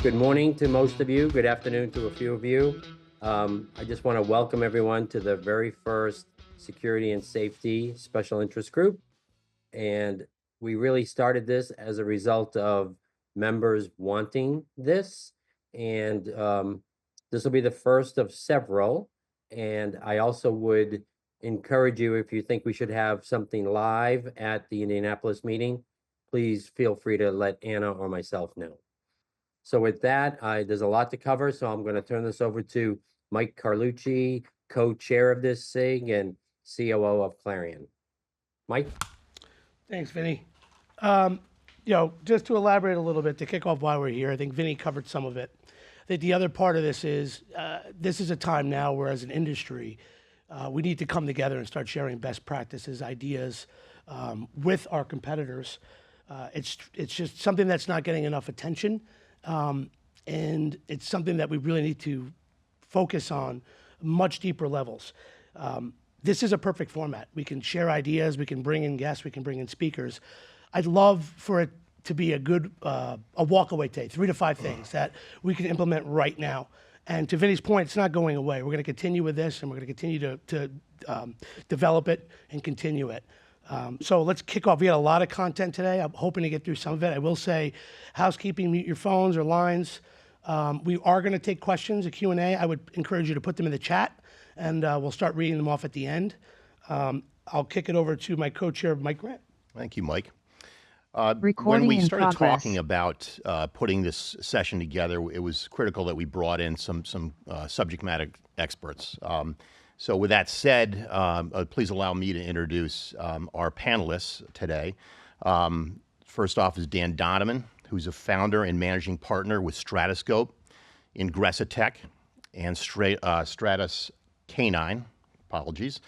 Good morning to most of you. Good afternoon to a few of you. I just want to welcome everyone to the very first Security and Safety Special Interest Group. And we really started this as a result of members wanting this. And this will be the first of several. And I also would encourage you, if you think we should have something live at the Indianapolis meeting, please feel free to let Anna or myself know. So with that, there's a lot to cover, so I'm going to turn this over to Mike Carlucci, co-chair of this SIG and COO of Clarion. Mike? Thanks, Vinny. Just to elaborate a little bit, to kick off why we're here, I think Vinny covered some of it. I think the other part of this is a time now where, as an industry, we need to come together and start sharing best practices, ideas with our competitors. It's just something that's not getting enough attention. And it's something that we really need to focus on much deeper levels. This is a perfect format. We can share ideas, we can bring in guests, we can bring in speakers. I'd love for it to be a good, a walk-away day, 3 to 5 things that we can implement right now. And to Vinny's point, it's not going away. We're going to continue with this, and we're going to continue to develop it and continue it. So let's kick off. We had a lot of content today. I'm hoping to get through some of it. I will say, housekeeping, mute your phones or lines. We are going to take questions, a Q&A. I would encourage you to put them in the chat, and we'll start reading them off at the end. I'll kick it over to my co-chair, Mike Grant. Thank you, Mike. Recording when we in started progress. talking about putting this session together, it was critical that we brought in some subject matter experts. So with that said, please allow me to introduce our panelists today. First off is Dan Donovan, who's a founder and managing partner with Stratoscope, Ingressa Tech, and Stratus K9, apologies,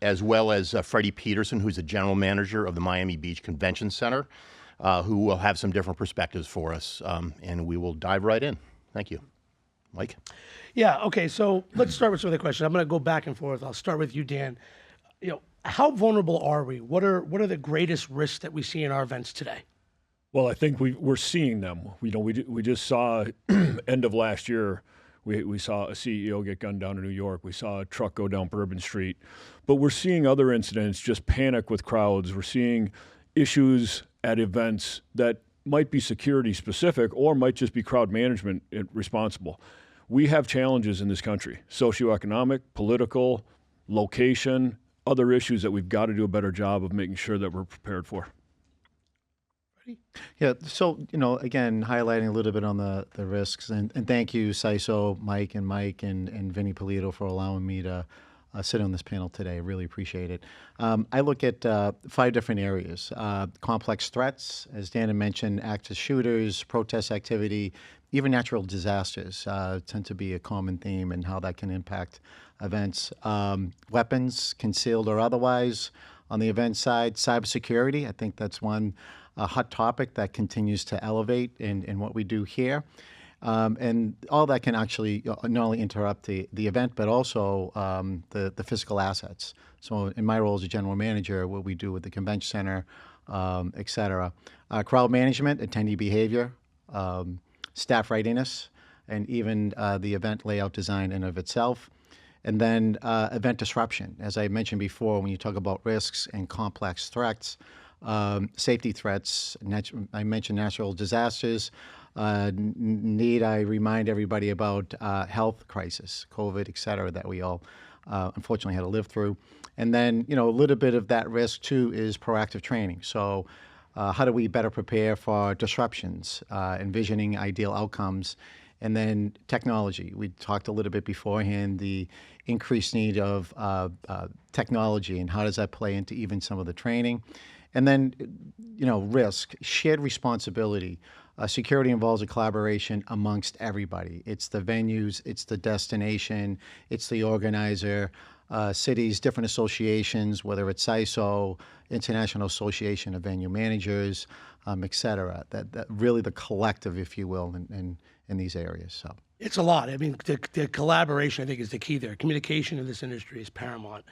as well as Freddie Peterson, who's the general manager of the Miami Beach Convention Center, who will have some different perspectives for us, and we will dive right in. Thank you. Mike? Yeah, okay, so let's start with some of the questions. I'm going to go back and forth. I'll start with you, Dan. How vulnerable are we? What are the greatest risks that we see in our events today? Well, I think we're seeing them. We just saw end of last year, we saw a CEO get gunned down in New York. We saw a truck go down Bourbon Street. But we're seeing other incidents, just panic with crowds. We're seeing issues at events that might be security specific or might just be crowd management responsible. We have challenges in this country, socioeconomic, political, location, other issues that we've got to do a better job of making sure that we're prepared for. Yeah, so, again, highlighting a little bit on the risks, and thank you, SISO, Mike, and Vinny Polito for allowing me to sit on this panel today. I really appreciate it. I look at 5 different areas. Complex threats, as Dan had mentioned, active shooters, protest activity, even natural disasters tend to be a common theme and how that can impact events. Weapons, concealed or otherwise. On the event side, cybersecurity, I think that's one hot topic that continues to elevate in what we do here. And all that can actually not only interrupt the event, but also the physical assets. So in my role as a general manager, what we do with the convention center, et cetera. Crowd management, attendee behavior, staff readiness, and even the event layout design in of itself. And then event disruption. As I mentioned before, when you talk about risks and complex threats, safety threats, I mentioned natural disasters. Need I remind everybody about health crisis, COVID, et cetera, that we all unfortunately had to live through. And then, a little bit of that risk too is proactive training. So how do we better prepare for disruptions, envisioning ideal outcomes? And then technology. We talked a little bit beforehand, the increased need of technology and how does that play into even some of the training. And then, risk, shared responsibility. Security involves a collaboration amongst everybody. It's the venues, it's the destination, it's the organizer, cities, different associations, whether it's SISO, International Association of Venue Managers, et cetera. That really the collective, if you will, in these areas. So It's a lot. I mean, the collaboration, I think, is the key there. Communication in this industry is paramount.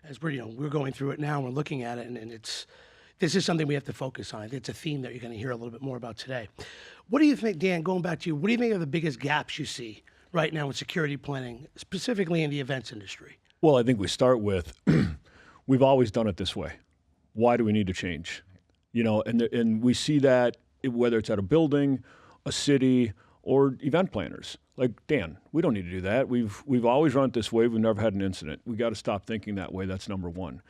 As we're going through it now, we're looking at it, and it's this is something we have to focus on. It's a theme that you're going to hear a little bit more about today. What do you think, Dan, going back to you, what do you think are the biggest gaps you see right now in security planning, specifically in the events industry? Well, I think we start with we've always done it this way. Why do we need to change? And we see that whether it's at a building, a city, or event planners. Like, Dan, we don't need to do that. We've always run it this way. We've never had an incident. We got to stop thinking that way. That's number one.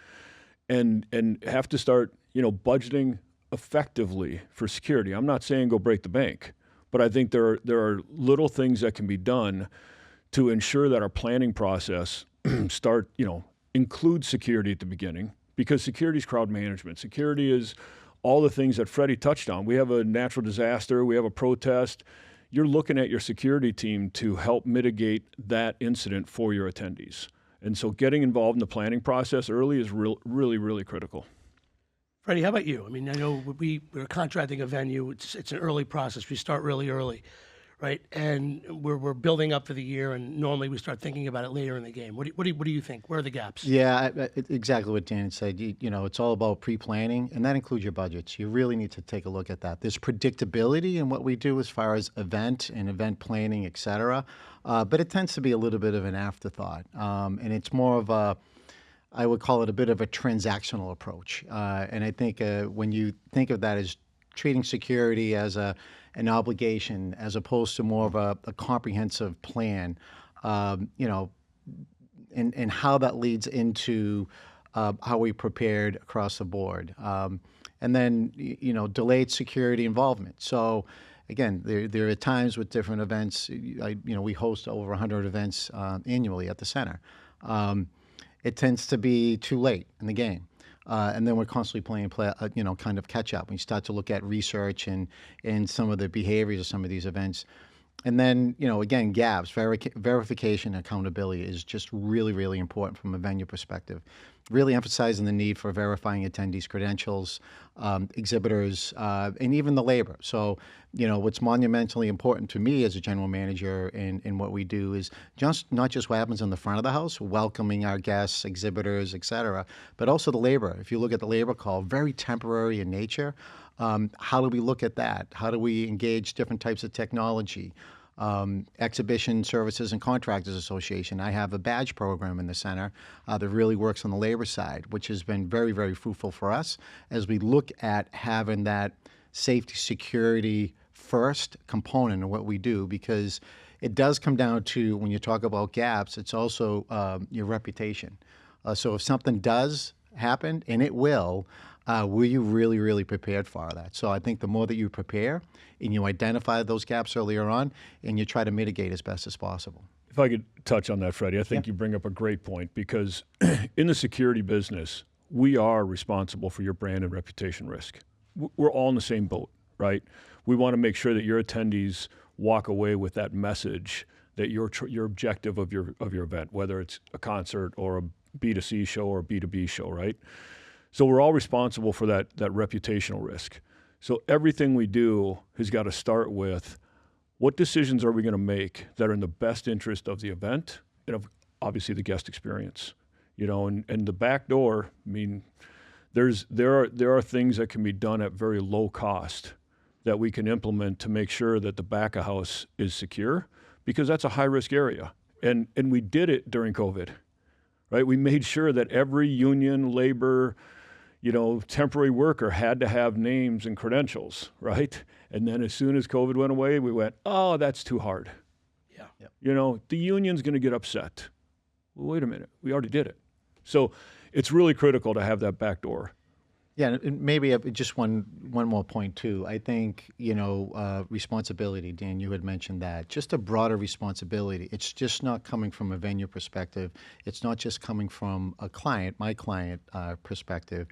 And have to start, budgeting effectively for security. I'm not saying go break the bank, but I think there are little things that can be done to ensure that our planning process includes security at the beginning, because security is crowd management. Security is all the things that Freddie touched on. We have a natural disaster, we have a protest. You're looking at your security team to help mitigate that incident for your attendees. And so getting involved in the planning process early is really, really critical. Freddie, how about you? I mean, I know we're contracting a venue. It's an early process. We start really early, right? And we're building up for the year, and normally we start thinking about it later in the game. What do you think? Where are the gaps? Yeah, exactly what Dan said. It's all about pre-planning, and that includes your budgets. You really need to take a look at that. There's predictability in what we do as far as event and event planning, et cetera, but it tends to be a little bit of an afterthought, and it's more of I would call it a bit of a transactional approach. And I think when you think of that as treating security as an obligation as opposed to more of a comprehensive plan, and how that leads into how we prepared across the board. And then, delayed security involvement. So again, there are times with different events, we host over 100 events annually at the center. It tends to be too late in the game. And then we're constantly playing, kind of catch up. We start to look at research and some of the behaviors of some of these events. And then, again, gaps, verification, accountability is just really, really important from a venue perspective. Really emphasizing the need for verifying attendees' credentials, exhibitors, and even the labor. So, what's monumentally important to me as a general manager in what we do is not just what happens in the front of the house, welcoming our guests, exhibitors, et cetera, but also the labor. If you look at the labor call, very temporary in nature. How do we look at that? How do we engage different types of technology? Exhibition Services and Contractors Association. I have a badge program in the center that really works on the labor side, which has been very, very fruitful for us as we look at having that safety, security first component of what we do, because it does come down to, when you talk about gaps, it's also your reputation. So if something does happen, and it will, were you really, really prepared for that? So I think the more that you prepare and you identify those gaps earlier on and you try to mitigate as best as possible. If I could touch on that, Freddie, I think you bring up a great point, because in the security business, we are responsible for your brand and reputation risk. We're all in the same boat, right? We want to make sure that your attendees walk away with that message that your objective of your event, whether it's a concert or a B2C show or a B2B show, right? So we're all responsible for that reputational risk. So everything we do has got to start with, what decisions are we going to make that are in the best interest of the event and of obviously the guest experience, and the back door. I mean, there are things that can be done at very low cost that we can implement to make sure that the back of house is secure, because that's a high risk area. And we did it during COVID, right? We made sure that every union, labor, temporary worker had to have names and credentials, right? And then as soon as COVID went away, we went, oh, that's too hard. Yeah. Yep. The union's going to get upset. Well, wait a minute, we already did it. So it's really critical to have that back door. Yeah, and maybe just one more point too. I think, responsibility, Dan, you had mentioned that. Just a broader responsibility. It's just not coming from a venue perspective. It's not just coming from my client perspective.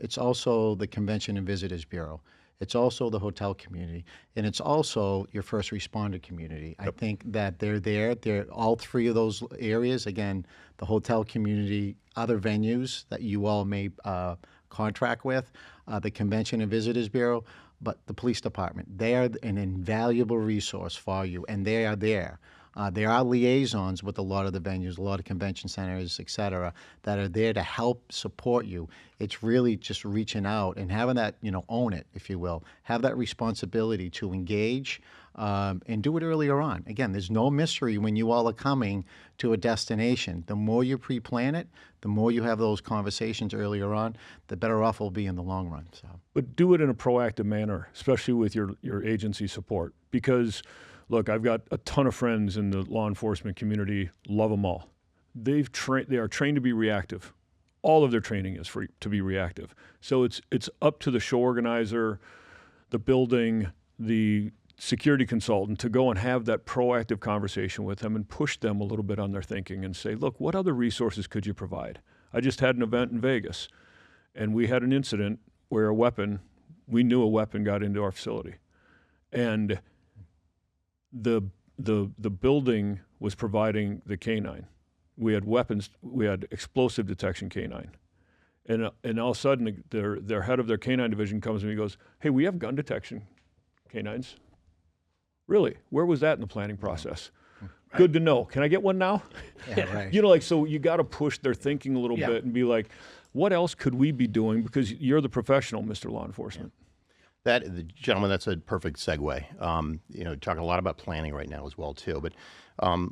It's also the Convention and Visitors Bureau. It's also the hotel community, and it's also your first responder community. Yep. I think that they're all three of those areas. Again, the hotel community, other venues that you all may contract with, the Convention and Visitors Bureau, but the police department. They are an invaluable resource for you, and they are there There are liaisons with a lot of the venues, a lot of convention centers, et cetera, that are there to help support you. It's really just reaching out and having that, own it, if you will, have that responsibility to engage and do it earlier on. Again, there's no mystery when you all are coming to a destination. The more you pre-plan it, the more you have those conversations earlier on, the better off we'll be in the long run. So, but do it in a proactive manner, especially with your agency support. Because, look, I've got a ton of friends in the law enforcement community, love them all. They are trained to be reactive. All of their training is to be reactive. So it's up to the show organizer, the building, the security consultant to go and have that proactive conversation with them and push them a little bit on their thinking and say, look, what other resources could you provide? I just had an event in Vegas, and we had an incident where we knew a weapon got into our facility. And the building was providing the canine. We had weapons, we had explosive detection canine. And all of a sudden, their head of their canine division comes and he goes, hey, we have gun detection canines. Really? Where was that in the planning process? Right. Good to know. Can I get one now? Yeah, right. So you got to push their thinking a little bit and be like, what else could we be doing? Because you're the professional, Mr. Law Enforcement. Gentlemen, that's a perfect segue. Talking a lot about planning right now as well, too. But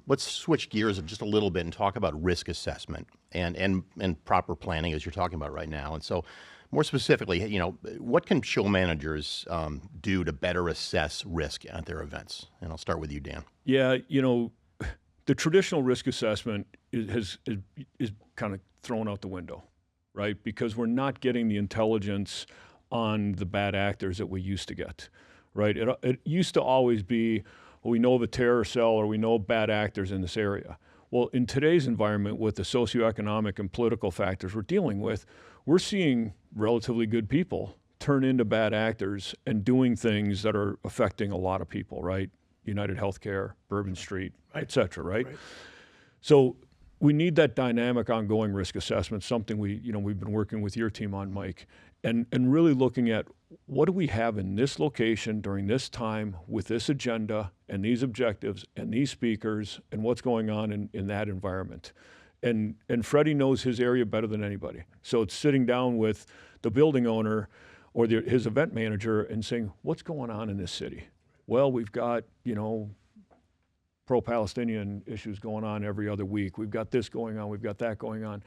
let's switch gears just a little bit and talk about risk assessment and proper planning as you're talking about right now. And so, more specifically, what can show managers do to better assess risk at their events? And I'll start with you, Dan. Yeah, the traditional risk assessment is kind of thrown out the window, right? Because we're not getting the intelligence on the bad actors that we used to get, right? It used to always be, well, we know of a terror cell or we know bad actors in this area. Well, in today's environment with the socioeconomic and political factors we're dealing with, we're seeing relatively good people turn into bad actors and doing things that are affecting a lot of people, right? United Healthcare, Bourbon Street, et cetera, right? So we need that dynamic ongoing risk assessment, something we've been working with your team on, Mike, and really looking at what do we have in this location during this time with this agenda and these objectives and these speakers and what's going on in that environment. And Freddie knows his area better than anybody. So it's sitting down with the building owner or his event manager and saying, what's going on in this city? Well, we've got, pro-Palestinian issues going on every other week. We've got this going on. We've got that going on.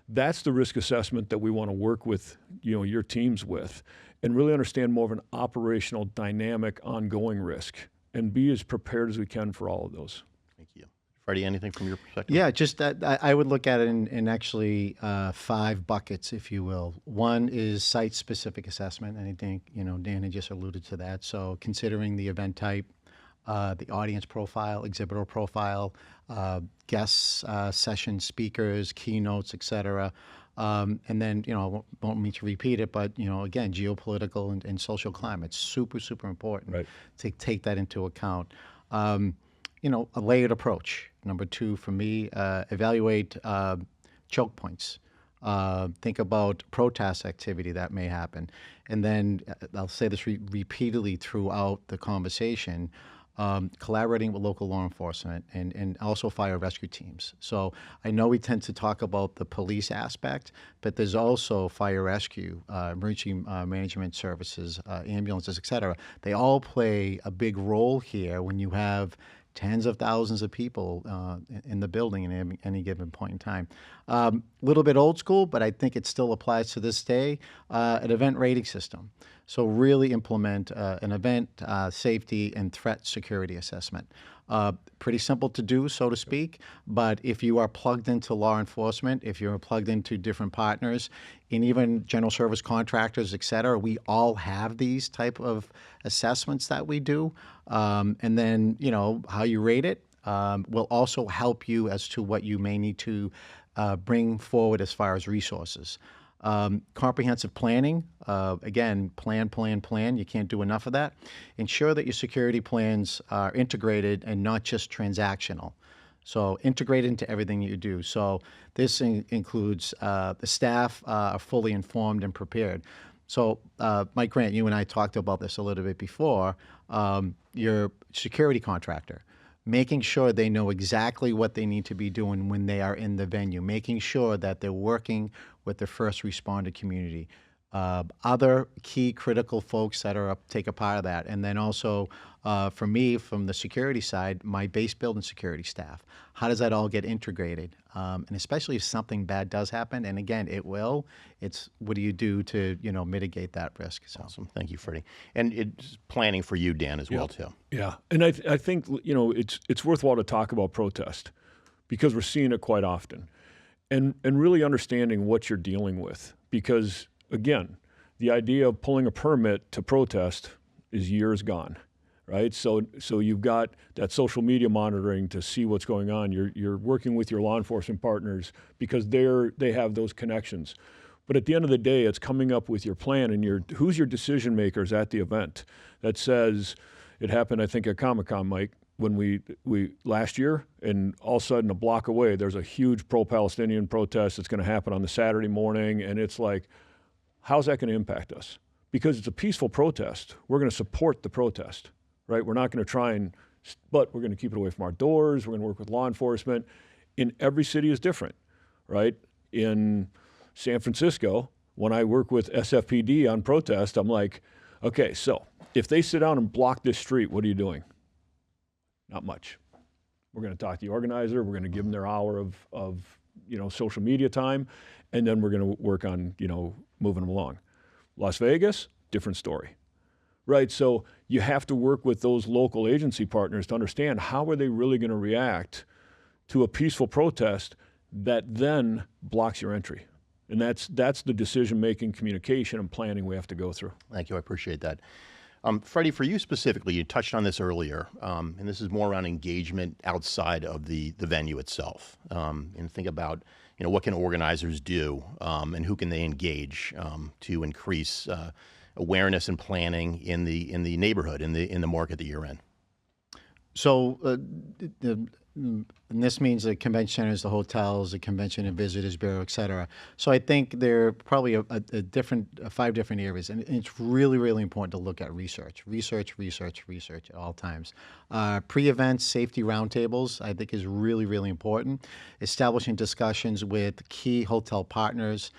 That's the risk assessment that we want to work with, your teams with, and really understand more of an operational, dynamic, ongoing risk and be as prepared as we can for all of those. Thank you. Freddie, anything from your perspective? Yeah, just that I would look at it in actually 5 buckets, if you will. One is site-specific assessment, and I think, Dan had just alluded to that. So considering the event type, the audience profile, exhibitor profile, guests, session speakers, keynotes, et cetera. And then, I won't mean to repeat it, but, again, geopolitical and social climate, super, super important to take that into account. A layered approach. Number 2, for me, evaluate choke points. Think about protest activity that may happen. And then I'll say this repeatedly throughout the conversation, collaborating with local law enforcement and also fire rescue teams. So I know we tend to talk about the police aspect, but there's also fire rescue, emergency management services, ambulances, et cetera. They all play a big role here when you have tens of thousands of people in the building at any given point in time. A little bit old school, but I think it still applies to this day, an event rating system. So really implement an event safety and threat security assessment. Pretty simple to do, so to speak, but if you are plugged into law enforcement, if you're plugged into different partners, and even general service contractors, et cetera, we all have these type of assessments that we do. And then, how you rate it will also help you as to what you may need to bring forward as far as resources. Comprehensive planning, again, plan. You can't do enough of that. Ensure that your security plans are integrated and not just transactional. So integrate into everything you do. So this includes the staff are fully informed and prepared. So Mike Grant, you and I talked about this a little bit before. Your security contractor, making sure they know exactly what they need to be doing when they are in the venue, making sure that they're working with the first responder community, other key critical folks that are take a part of that, and then also for me, from the security side, my base building security staff. How does that all get integrated? And especially if something bad does happen, and again, it will. It's what do you do to mitigate that risk? So. Awesome. Thank you, Freddie. And it's planning for you, Dan, as well, too. Yeah, and I think it's worthwhile to talk about protest because we're seeing it quite often, and really understanding what you're dealing with. Because again, the idea of pulling a permit to protest is years gone, right? So you've got that social media monitoring to see what's going on. You're working with your law enforcement partners because they have those connections. But at the end of the day, it's coming up with your plan and who's your decision makers at the event that says, it happened, I think, at Comic-Con, Mike, when we last year, and all of a sudden a block away, there's a huge pro-Palestinian protest that's going to happen on the Saturday morning. And it's like, how's that going to impact us? Because it's a peaceful protest. We're going to support the protest, right? We're not going to but we're going to keep it away from our doors. We're going to work with law enforcement. In every city is different, right? In San Francisco, when I work with SFPD on protest, I'm like, okay, so if they sit down and block this street, what are you doing? Not much. We're going to talk to the organizer. We're going to give them their hour of social media time, and then we're going to work on moving them along. Las Vegas, different story, right? So you have to work with those local agency partners to understand how are they really going to react to a peaceful protest that then blocks your entry. And that's the decision-making, communication, and planning we have to go through. Thank you. I appreciate that. Freddie, for you specifically, you touched on this earlier, and this is more around engagement outside of the venue itself. And think about, what can organizers do, and who can they engage to increase awareness and planning in the neighborhood, in the market that you're in. So, and this means the convention centers, the hotels, the Convention and Visitors Bureau, et cetera. So I think there are probably a five different areas, and it's really, really important to look at research at all times. Pre-event safety roundtables, I think, is really, really important. Establishing discussions with key hotel partners,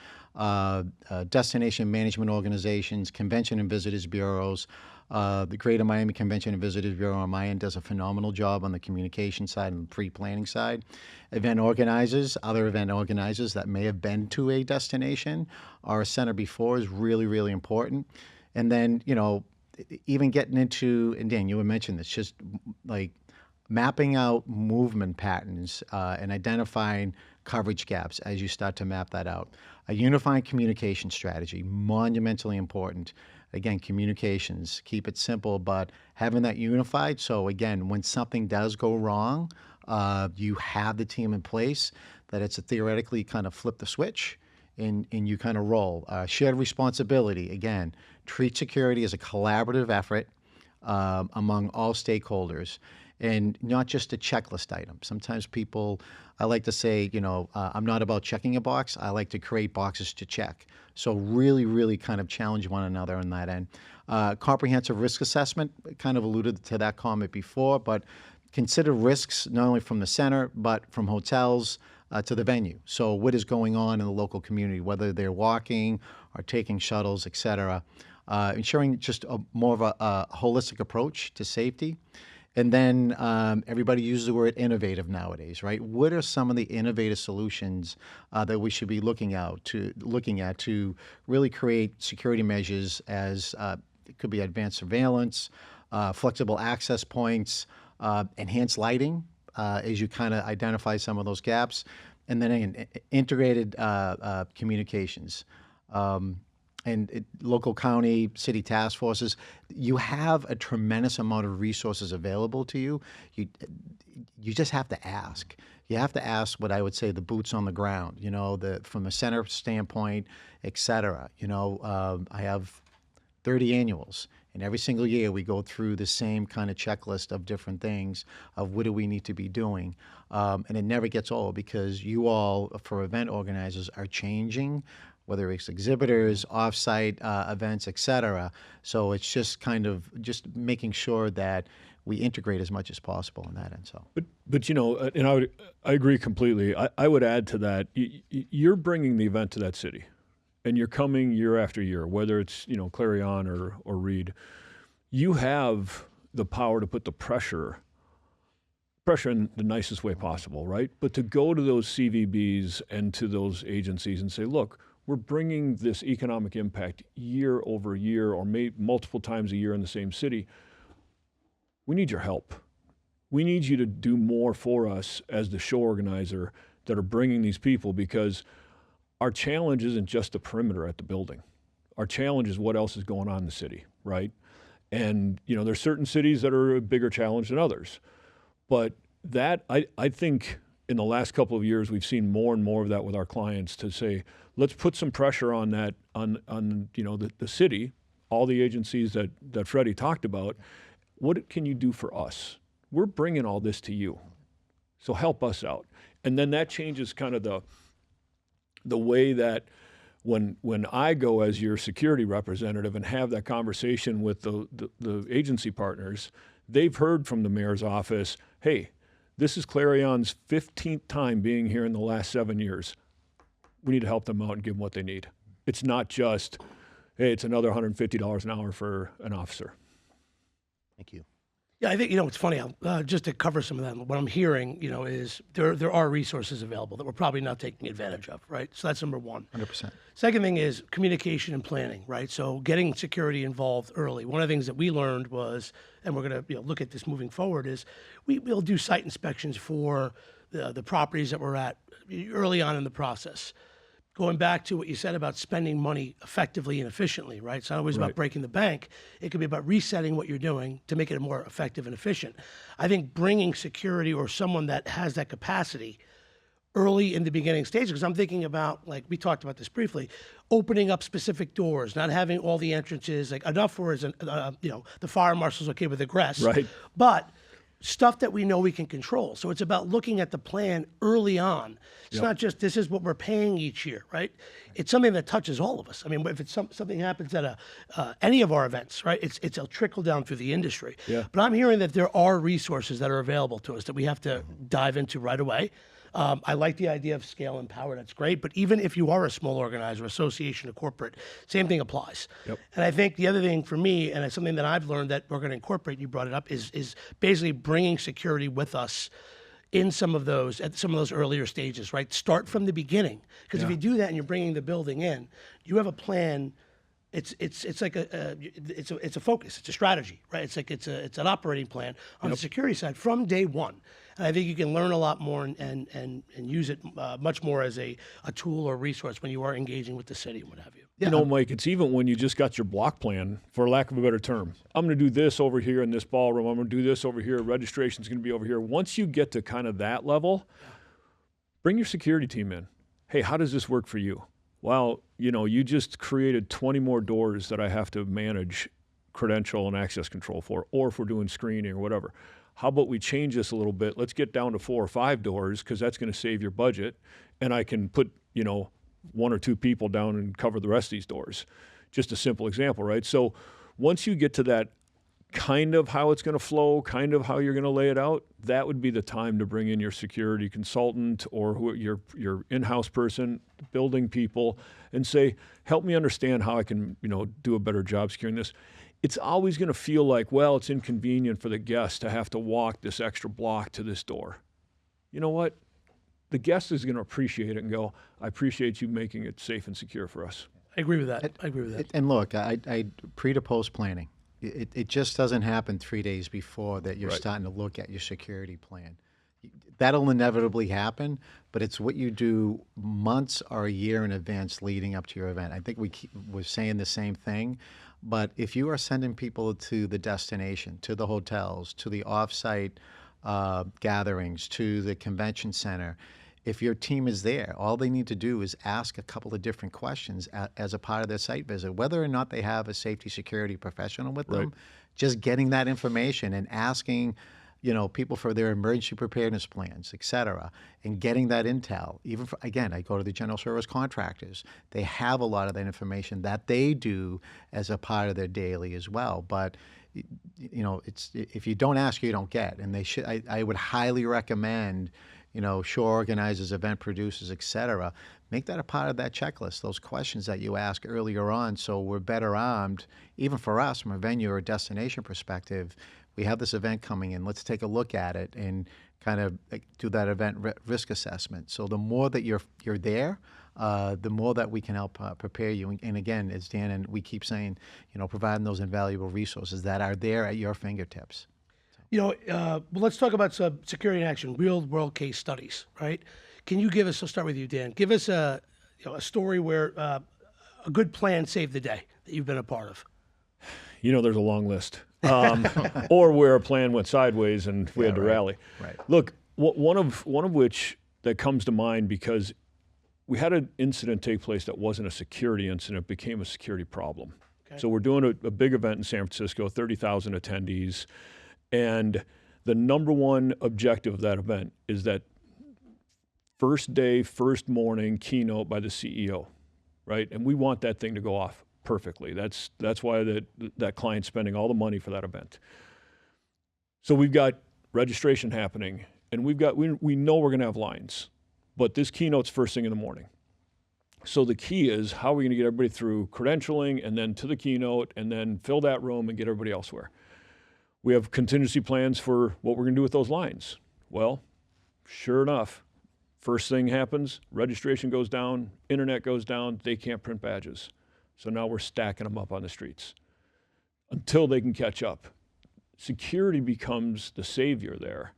destination management organizations, Convention and Visitors Bureaus. The Greater Miami Convention and Visitors Bureau on my end does a phenomenal job on the communication side and pre-planning side. Other event organizers that may have been to a destination or a center before is really, really important. And then, even getting into, and Dan, you had mentioned this, just like mapping out movement patterns and identifying coverage gaps as you start to map that out. A unified communication strategy, monumentally important. Again, communications, keep it simple, but having that unified. So again, when something does go wrong, you have the team in place that it's a theoretically kind of flip the switch and you kind of roll. Shared responsibility, again, treat security as a collaborative effort among all stakeholders and not just a checklist item. Sometimes I like to say, I'm not about checking a box. I like to create boxes to check. So really, really kind of challenge one another on that end. Comprehensive risk assessment, kind of alluded to that comment before, but consider risks not only from the center, but from hotels to the venue. So what is going on in the local community, whether they're walking or taking shuttles, et cetera. Ensuring just more of a holistic approach to safety. And then everybody uses the word innovative nowadays, right? What are some of the innovative solutions that we should be looking at to really create security measures as it could be advanced surveillance, flexible access points, enhanced lighting as you kind of identify some of those gaps, and then integrated communications. And local, county, city task forces, you have a tremendous amount of resources available to you. You just have to ask. You have to ask what I would say the boots on the ground, from the center standpoint, et cetera. I have 30 annuals, and every single year we go through the same kind of checklist of different things of what do we need to be doing. And it never gets old because you all, for event organizers, are changing whether it's exhibitors, off-site events, et cetera. So it's just kind of just making sure that we integrate as much as possible on that end. So, But and I agree completely. I would add to that, you're bringing the event to that city, and you're coming year after year, whether it's Clarion or Reed. You have the power to put the pressure in the nicest way possible, right? But to go to those CVBs and to those agencies and say, look, we're bringing this economic impact year over year, or maybe multiple times a year in the same city. We need your help. We need you to do more for us as the show organizer that are bringing these people, because our challenge isn't just the perimeter at the building. Our challenge is what else is going on in the city, right? And there's certain cities that are a bigger challenge than others. But that, I think in the last couple of years, we've seen more and more of that with our clients, to say, let's put some pressure on that, on the city, all the agencies that Freddie talked about. What can you do for us? We're bringing all this to you, so help us out. And then that changes kind of the way that when I go as your security representative and have that conversation with the agency partners, they've heard from the mayor's office, hey, this is Clarion's 15th time being here in the last 7 years. We need to help them out and give them what they need. It's not just, hey, it's another $150 an hour for an officer. Thank you. Yeah, I think, it's funny, just to cover some of that, what I'm hearing, is there are resources available that we're probably not taking advantage of, right? So that's number one. 100%. Second thing is communication and planning, right? So getting security involved early. One of the things that we learned was, and we're going to look at this moving forward, is we'll do site inspections for the properties that we're at early on in the process. Going back to what you said about spending money effectively and efficiently, right? It's not always about breaking the bank. It could be about resetting what you're doing to make it more effective and efficient. I think bringing security or someone that has that capacity early in the beginning stages, because I'm thinking about, like we talked about this briefly, opening up specific doors, not having all the entrances, like enough for the fire marshal's okay with egress, Right. But stuff that we know we can control. So it's about looking at the plan early on. It's not just, this is what we're paying each year, right? It's something that touches all of us. I mean, if it's something happens at any of our events, right? It's a trickle down through the industry. Yeah. But I'm hearing that there are resources that are available to us that we have to dive into right away. I like the idea of scale and power. That's great. But even if you are a small organizer, association, or corporate, same thing applies. Yep. And I think the other thing for me, and it's something that I've learned that we're going to incorporate, you brought it up, is basically bringing security with us in some of those, at some of those earlier stages, right? Start from the beginning. Because if you do that and you're bringing the building in, you have a plan. It's like it's a focus. It's a strategy, right? It's like it's an operating plan on the security side from day one. And I think you can learn a lot more and use it much more as a tool or resource when you are engaging with the city and what have you. Mike, it's even when you just got your block plan, for lack of a better term. I'm going to do this over here in this ballroom. I'm going to do this over here. Registration's going to be over here. Once you get to kind of that level, bring your security team in. Hey, how does this work for you? Well, you just created 20 more doors that I have to manage credential and access control for, or if we're doing screening or whatever. How about we change this a little bit? Let's get down to 4 or 5 doors, because that's going to save your budget, and I can put, 1 or 2 people down and cover the rest of these doors. Just a simple example, right? So once you get to that kind of how it's going to flow, kind of how you're going to lay it out, that would be the time to bring in your security consultant or your in-house person, building people, and say, help me understand how I can, do a better job securing this. It's always going to feel like, well, it's inconvenient for the guest to have to walk this extra block to this door. You know what? The guest is going to appreciate it and go, I appreciate you making it safe and secure for us. I agree with that. And look, I pre to post planning. It just doesn't happen 3 days before that you're starting to look at your security plan. That'll inevitably happen, but it's what you do months or a year in advance leading up to your event. I think we're saying the same thing, but if you are sending people to the destination, to the hotels, to the offsite gatherings, to the convention center, if your team is there, all they need to do is ask a couple of different questions as a part of their site visit, whether or not they have a safety security professional with them. Just getting that information and asking people for their emergency preparedness plans, et cetera, and getting that intel. Even for, again, I go to the general service contractors. They have a lot of that information that they do as a part of their daily as well. But it's, if you don't ask, you don't get. And they should. I would highly recommend, show organizers, event producers, et cetera, make that a part of that checklist, those questions that you ask earlier on, so we're better armed, even for us from a venue or destination perspective. We have this event coming in, let's take a look at it and kind of do that event risk assessment. So the more that you're there, the more that we can help prepare you. And again, as Dan and we keep saying, providing those invaluable resources that are there at your fingertips. Well, let's talk about some security in action, real world case studies, right? Can you give us, I'll start with you, Dan, give us a story where a good plan saved the day that you've been a part of. There's a long list. Or where a plan went sideways and we had to rally. Right. Look, one of which that comes to mind, because we had an incident take place that wasn't a security incident, became a security problem. Okay. So we're doing a big event in San Francisco, 30,000 attendees, and the number one objective of that event is that first day, first morning keynote by the CEO, right? And we want that thing to go off perfectly. That's why that client's spending all the money for that event. So we've got registration happening, and we know we're going to have lines, but this keynote's first thing in the morning. So the key is, how are we going to get everybody through credentialing and then to the keynote and then fill that room and get everybody elsewhere? We have contingency plans for what we're going to do with those lines. Well, sure enough, first thing happens, registration goes down, internet goes down, they can't print badges. So now we're stacking them up on the streets until they can catch up. Security becomes the savior there.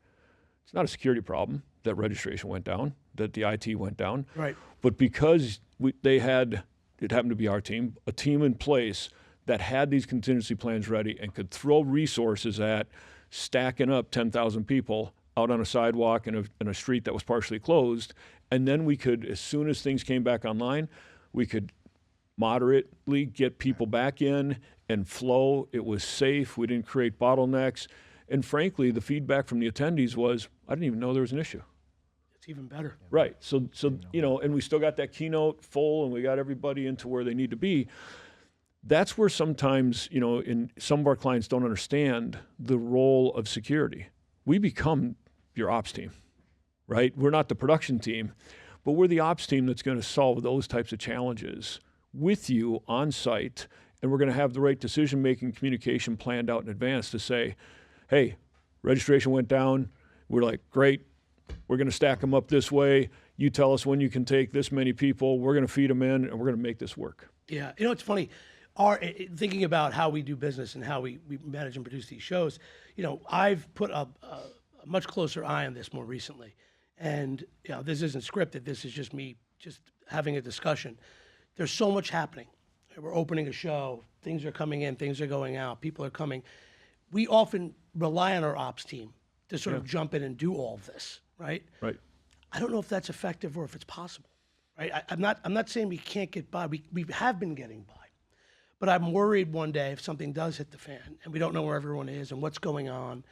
It's not a security problem that registration went down, that the IT went down. Right. But because it happened to be our team, a team in place that had these contingency plans ready and could throw resources at stacking up 10,000 people out on a sidewalk in a street that was partially closed. And then we could, as soon as things came back online, we could moderately get people back in and flow. It was safe. We didn't create bottlenecks. And frankly, the feedback from the attendees was, I didn't even know there was an issue. It's even better. Right. So and we still got that keynote full and we got everybody into where they need to be. That's where sometimes, in some of our clients don't understand the role of security. We become your ops team, right? We're not the production team, but we're the ops team that's going to solve those types of challenges with you on site, and we're going to have the right decision-making communication planned out in advance to say, hey, registration went down. We're like, great, we're going to stack them up this way. You tell us when you can take this many people. We're going to feed them in, and we're going to make this work. Yeah, it's funny. Thinking about how we do business and how we manage and produce these shows, I've put a much closer eye on this more recently. And this isn't scripted. This is just me just having a discussion. There's so much happening. We're opening a show. Things are coming in. Things are going out. People are coming. We often rely on our ops team to sort of jump in and do all of this, right? Right. I don't know if that's effective or if it's possible, right? I'm not saying we can't get by. We have been getting by. But I'm worried one day if something does hit the fan and we don't know where everyone is and what's going on.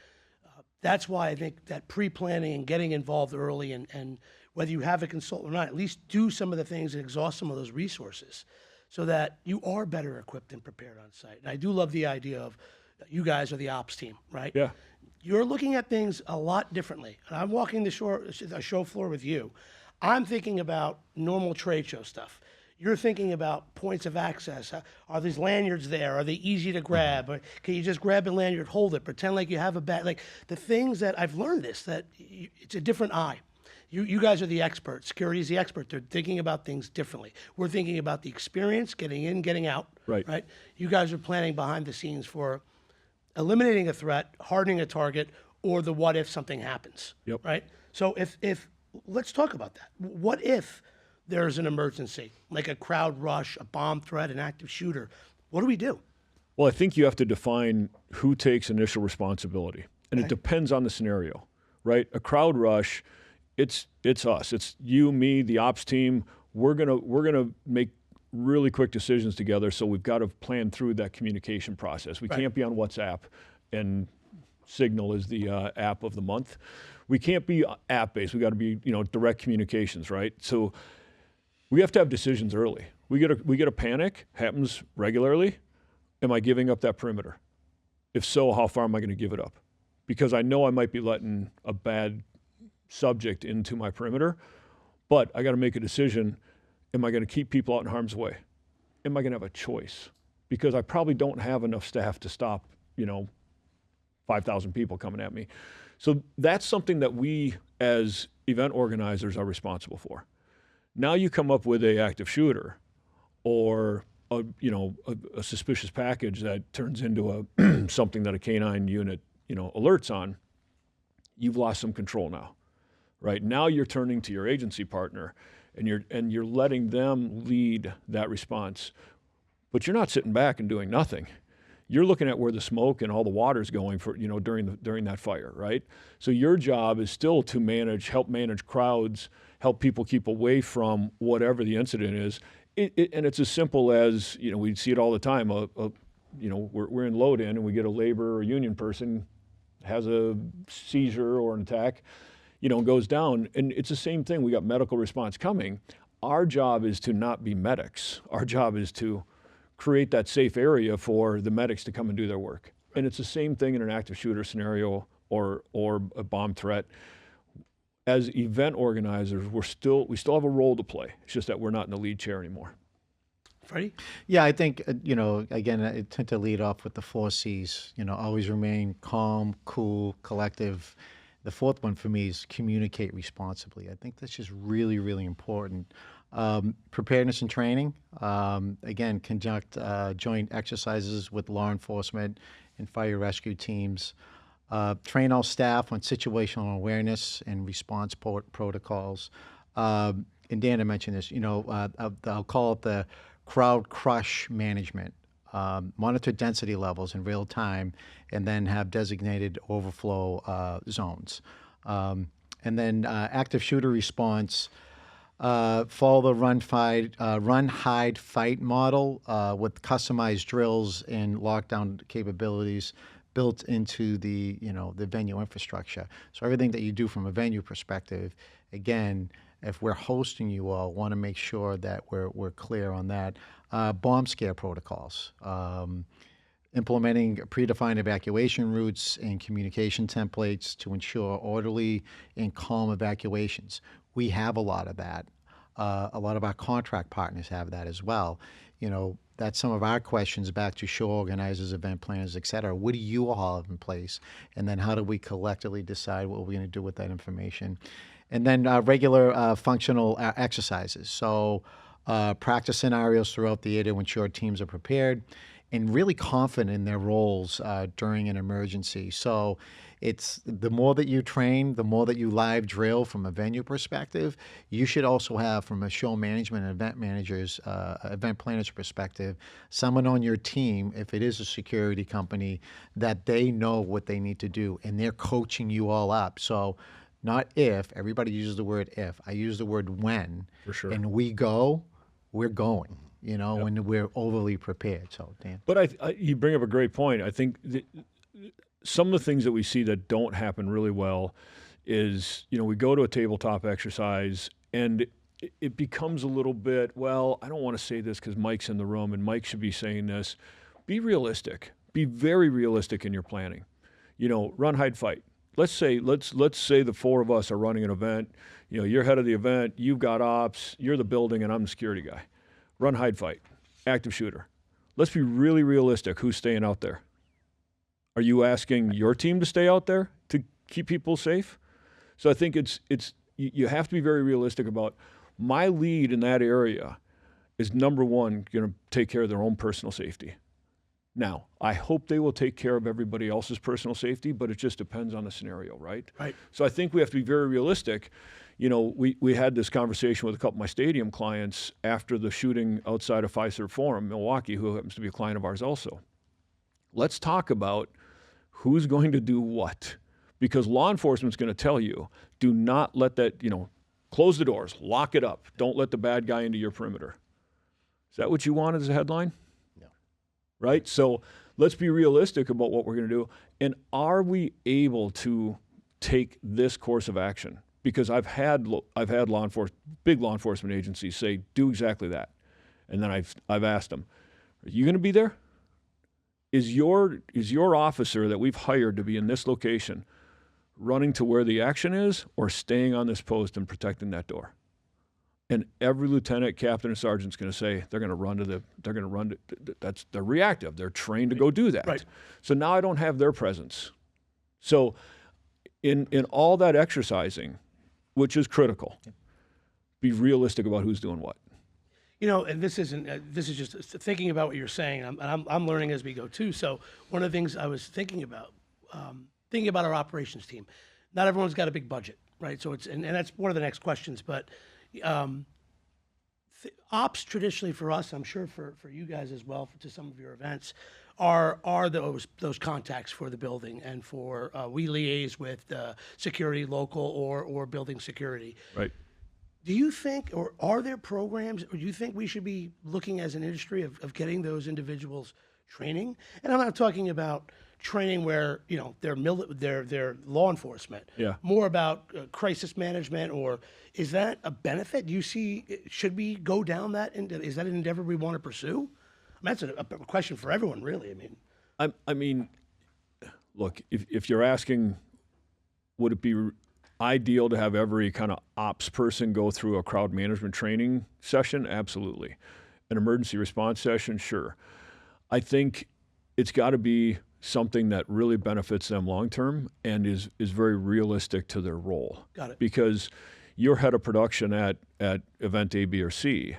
That's why I think that pre-planning and getting involved early and whether you have a consultant or not, at least do some of the things and exhaust some of those resources so that you are better equipped and prepared on site. And I do love the idea of you guys are the ops team, right? Yeah. You're looking at things a lot differently. And I'm walking the show floor with you. I'm thinking about normal trade show stuff. You're thinking about points of access. Are these lanyards there? Are they easy to grab? Or can you just grab a lanyard, hold it, pretend like you have a bag? Like the things that I've learned it's a different eye. You guys are the experts. Security is the expert. They're thinking about things differently. We're thinking about the experience, getting in, getting out. Right. You guys are planning behind the scenes for eliminating a threat, hardening a target, or the what if something happens. Yep. Right? So if let's talk about that. What if there's an emergency, like a crowd rush, a bomb threat, an active shooter? What do we do? Well, I think you have to define who takes initial responsibility. And it depends on the scenario, right? A crowd rush, it's us. It's you, me, the ops team. We're gonna make really quick decisions together, so we've got to plan through that communication process. We can't be on WhatsApp and Signal is the app of the month. We can't be app-based. We got to be, direct communications, right? So we have to have decisions early. We get a panic, happens regularly. Am I giving up that perimeter? If so, how far am I going to give it up? Because I know I might be letting a bad subject into my perimeter, but I got to make a decision. Am I going to keep people out in harm's way? Am I going to have a choice? Because I probably don't have enough staff to stop, 5,000 people coming at me. So that's something that we as event organizers are responsible for. Now you come up with a active shooter or a suspicious package that turns into something that a canine unit, alerts on. You've lost some control now, right? Now you're turning to your agency partner and you're letting them lead that response. But you're not sitting back and doing nothing. You're looking at where the smoke and all the water's going for, during that fire, right? So your job is still to help manage crowds, help people keep away from whatever the incident is. And it's as simple as, we see it all the time. We're in load in and we get a labor or union person has a seizure or an attack, and goes down. And it's the same thing. We got medical response coming. Our job is to not be medics. Our job is to create that safe area for the medics to come and do their work. And it's the same thing in an active shooter scenario or a bomb threat. As event organizers, we still have a role to play. It's just that we're not in the lead chair anymore. Freddie? Yeah, I think, again, I tend to lead off with the 4 C's, always remain calm, cool, collective. The fourth one for me is communicate responsibly. I think that's just really, really important. Preparedness and training. Again, conduct joint exercises with law enforcement and fire rescue teams. Train all staff on situational awareness and response protocols. And Dan, I mentioned this, I'll call it the crowd crush management. Monitor density levels in real time and then have designated overflow zones. And then active shooter response, follow the run, hide, fight model with customized drills and lockdown capabilities built into the venue infrastructure. So everything that you do from a venue perspective, again, if we're hosting you all, want to make sure that we're clear on that. Bomb scare protocols, implementing predefined evacuation routes and communication templates to ensure orderly and calm evacuations. We have a lot of that. A lot of our contract partners have that as well. That's some of our questions back to show organizers, event planners, et cetera. What do you all have in place? And then how do we collectively decide what we're going to do with that information? And then regular functional exercises. So practice scenarios throughout the year to ensure teams are prepared and really confident in their roles during an emergency. So it's the more that you train, the more that you live drill from a venue perspective, you should also have from a show management and event managers, event planners perspective, someone on your team, if it is a security company, that they know what they need to do and they're coaching you all up. So not if, everybody uses the word if, I use the word when. For sure. And we're going, when we're overly prepared. So, Dan. But you bring up a great point. I think some of the things that we see that don't happen really well is, we go to a tabletop exercise and it becomes a little bit, well, I don't want to say this because Mike's in the room and Mike should be saying this. Be realistic. Be very realistic in your planning. Run, hide, fight. Let's say the 4 of us are running an event. You're head of the event. You've got ops. You're the building, and I'm the security guy. Run, hide, fight. Active shooter. Let's be really realistic. Who's staying out there? Are you asking your team to stay out there to keep people safe? So I think you have to be very realistic about my lead in that area is number one going to take care of their own personal safety. Now, I hope they will take care of everybody else's personal safety, but it just depends on the scenario, right? Right. So I think we have to be very realistic. We had this conversation with a couple of my stadium clients after the shooting outside of Fiserv Forum, Milwaukee, who happens to be a client of ours also. Let's talk about who's going to do what, because law enforcement's going to tell you, do not let that, close the doors, lock it up. Don't let the bad guy into your perimeter. Is that what you want as a headline? No. Right? So let's be realistic about what we're going to do. And are we able to take this course of action? Because I've had big law enforcement agencies say, do exactly that. And then I've asked them, are you going to be there? Is your officer that we've hired to be in this location running to where the action is, or staying on this post and protecting that door? And every lieutenant, captain, and sergeant's going to say they're going to run to they're reactive. They're trained to go do that. Right. So now I don't have their presence. So in all that exercising, which is critical, be realistic about who's doing what. You know, and this is just thinking about what you're saying. I'm learning as we go too. So one of the things I was thinking about our operations team. Not everyone's got a big budget, right? So and that's one of the next questions. But ops traditionally for us, I'm sure for you guys as well, to some of your events, are those contacts for the building, and for we liaise with security, local or building security. Right. Do you think, or are there programs, or do you think we should be looking as an industry of getting those individuals training? And I'm not talking about training where, you know, they're law enforcement. Yeah. More about crisis management, or is that a benefit? Do you see, should we go down that? Is that an endeavor we want to pursue? I mean, that's a question for everyone, really. I mean, look, if you're asking, would it be ideal to have every kind of ops person go through a crowd management training session? Absolutely. An emergency response session? Sure. I think it's got to be something that really benefits them long-term and is very realistic to their role. Got it. Because your head of production at event A, B, or C,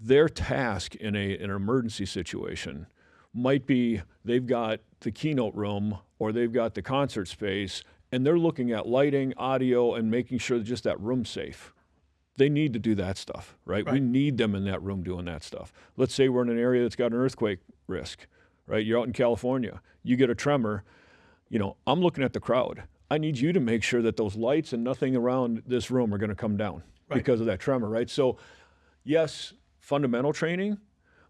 their task in an emergency situation might be they've got the keynote room or they've got the concert space, and they're looking at lighting, audio, and making sure that just that room's safe. They need to do that stuff, right? We need them in that room doing that stuff. Let's say we're in an area that's got an earthquake risk, right? You're out in California, you get a tremor, you know, I'm looking at the crowd. I need you to make sure that those lights and nothing around this room are going to come down because of that tremor, right? So yes, fundamental training,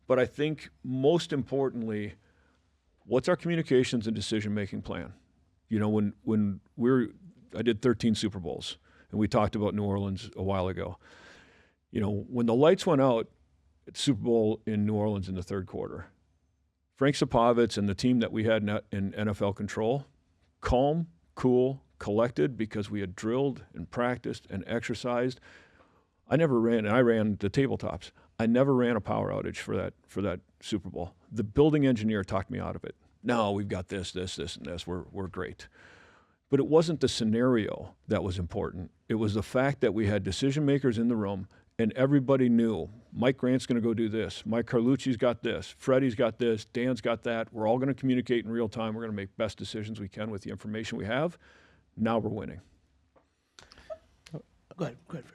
but I think most importantly, what's our communications and decision-making plan? You know, when I did 13 Super Bowls, and we talked about New Orleans a while ago. You know, when the lights went out at Super Bowl in New Orleans in the third quarter, Frank Sapovitz and the team that we had in NFL control, calm, cool, collected, because we had drilled and practiced and exercised. I ran the tabletops. I never ran a power outage for that Super Bowl. The building engineer talked me out of it. No, we've got this, and this. We're great. But it wasn't the scenario that was important. It was the fact that we had decision makers in the room, and everybody knew Mike Grant's going to go do this. Mike Carlucci's got this. Freddie's got this. Dan's got that. We're all going to communicate in real time. We're going to make best decisions we can with the information we have. Now we're winning. Go ahead, Freddie.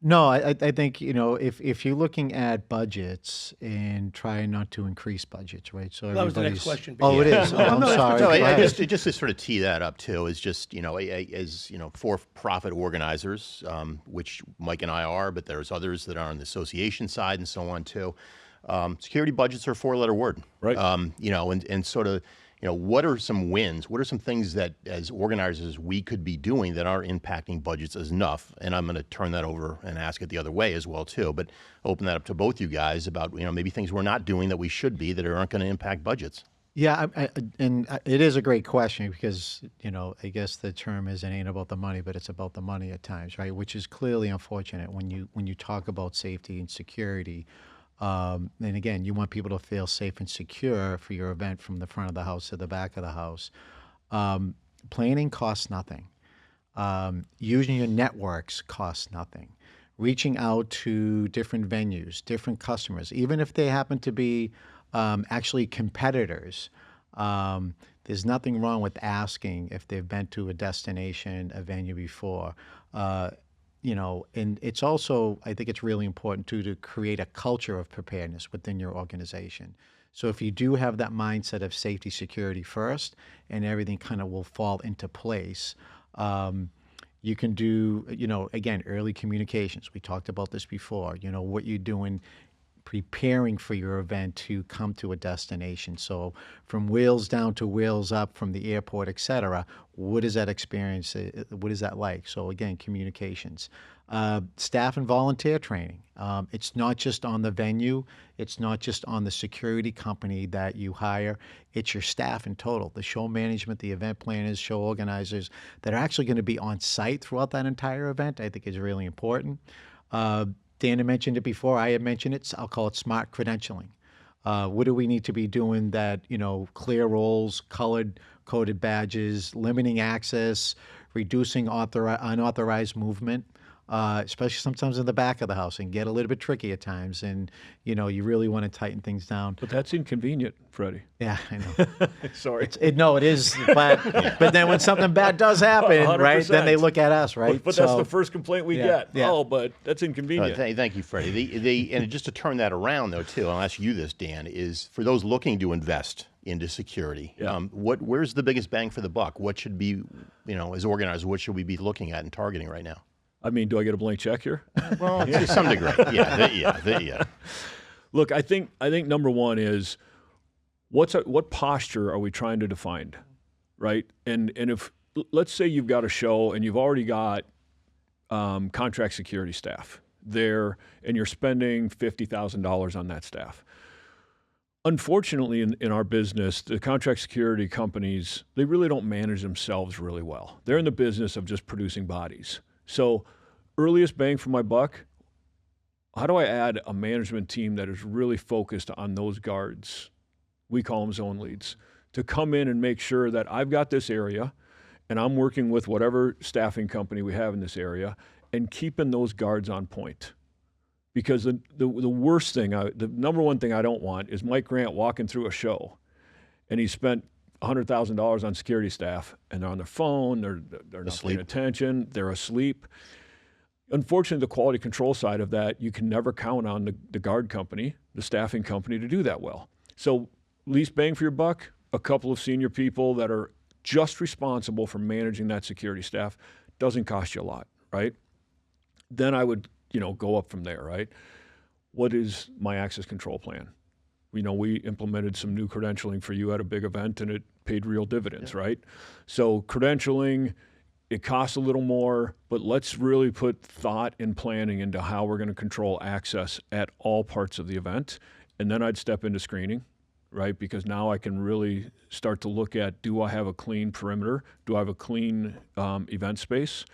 No, I think, you know, if you're looking at budgets and trying not to increase budgets, right? So That was the next everybody's- question. Oh, it is. Oh, I'm sorry. No, Go ahead. just to sort of tee that up too, is just, you know, as you know, for-profit organizers, which Mike and I are, but there's others that are on the association side and so on too. Security budgets are a four-letter word, Right. You know, and sort of, you know, what are some wins? What are some things that as organizers we could be doing that are impacting budgets as enough? And I'm going to turn that over and ask it the other way as well too, but open that up to both you guys about, you know, maybe things we're not doing that we should be that aren't going to impact budgets. Yeah, and it is a great question because, you know, I guess the term is it ain't about the money, but it's about the money at times, right? Which is clearly unfortunate when you talk about safety and security. And again, you want people to feel safe and secure for your event from the front of the house to the back of the house. Planning costs nothing. Using your networks costs nothing. Reaching out to different venues, different customers, even if they happen to be actually competitors, there's nothing wrong with asking if they've been to a destination, a venue before. You know, and it's also, I think it's really important too to create a culture of preparedness within your organization. So if you do have that mindset of safety, security first, and everything kind of will fall into place, you can do, you know, again, early communications. We talked about this before, you know, what you're doing preparing for your event to come to a destination. So from wheels down to wheels up, from the airport, et cetera, what is that experience? What is that like? So again, communications. Staff and volunteer training. It's not just on the venue. It's not just on the security company that you hire. It's your staff in total, the show management, the event planners, show organizers that are actually going to be on site throughout that entire event, I think is really important. Dana mentioned it before. I had mentioned it. I'll call it smart credentialing. What do we need to be doing that, clear roles, coded badges, limiting access, reducing unauthorized movement, especially sometimes in the back of the house, and get a little bit tricky at times. And, you really want to tighten things down. But that's inconvenient, Freddie. Yeah, I know. Sorry. No, it is. But then when something bad does happen, right, then they 100%. look at us, right? But that's the first complaint we get. yeah. Oh, but that's inconvenient. Thank you, Freddie. And just to turn that around, though, too, I'll ask you this, Dan, is for those looking to invest into security, where's the biggest bang for the buck? What should be, as organizers, what should we be looking at and targeting right now? I mean, do I get a blank check here? Well, to some degree, yeah. Look, I think number one is what posture are we trying to define, right? And if let's say you've got a show and you've already got contract security staff there, and you're spending $50,000 on that staff. Unfortunately, in our business, the contract security companies, they really don't manage themselves really well. They're in the business of just producing bodies. So earliest bang for my buck, how do I add a management team that is really focused on those guards? We call them zone leads, to come in and make sure that I've got this area and I'm working with whatever staffing company we have in this area and keeping those guards on point. Because the worst thing, the number one thing I don't want is Mike Grant walking through a show and he spent $100,000 on security staff and they're on their phone, they're not paying attention, they're asleep. Unfortunately, the quality control side of that, you can never count on the guard company, the staffing company, to do that well. So least bang for your buck, a couple of senior people that are just responsible for managing that security staff. Doesn't cost you a lot, right? Then I would, go up from there, right? What is my access control plan? We implemented some new credentialing for you at a big event and it paid real dividends, right? So credentialing, it costs a little more, but let's really put thought and planning into how we're going to control access at all parts of the event. And then I'd step into screening, right? Because now I can really start to look at, do I have a clean perimeter? Do I have a clean event space?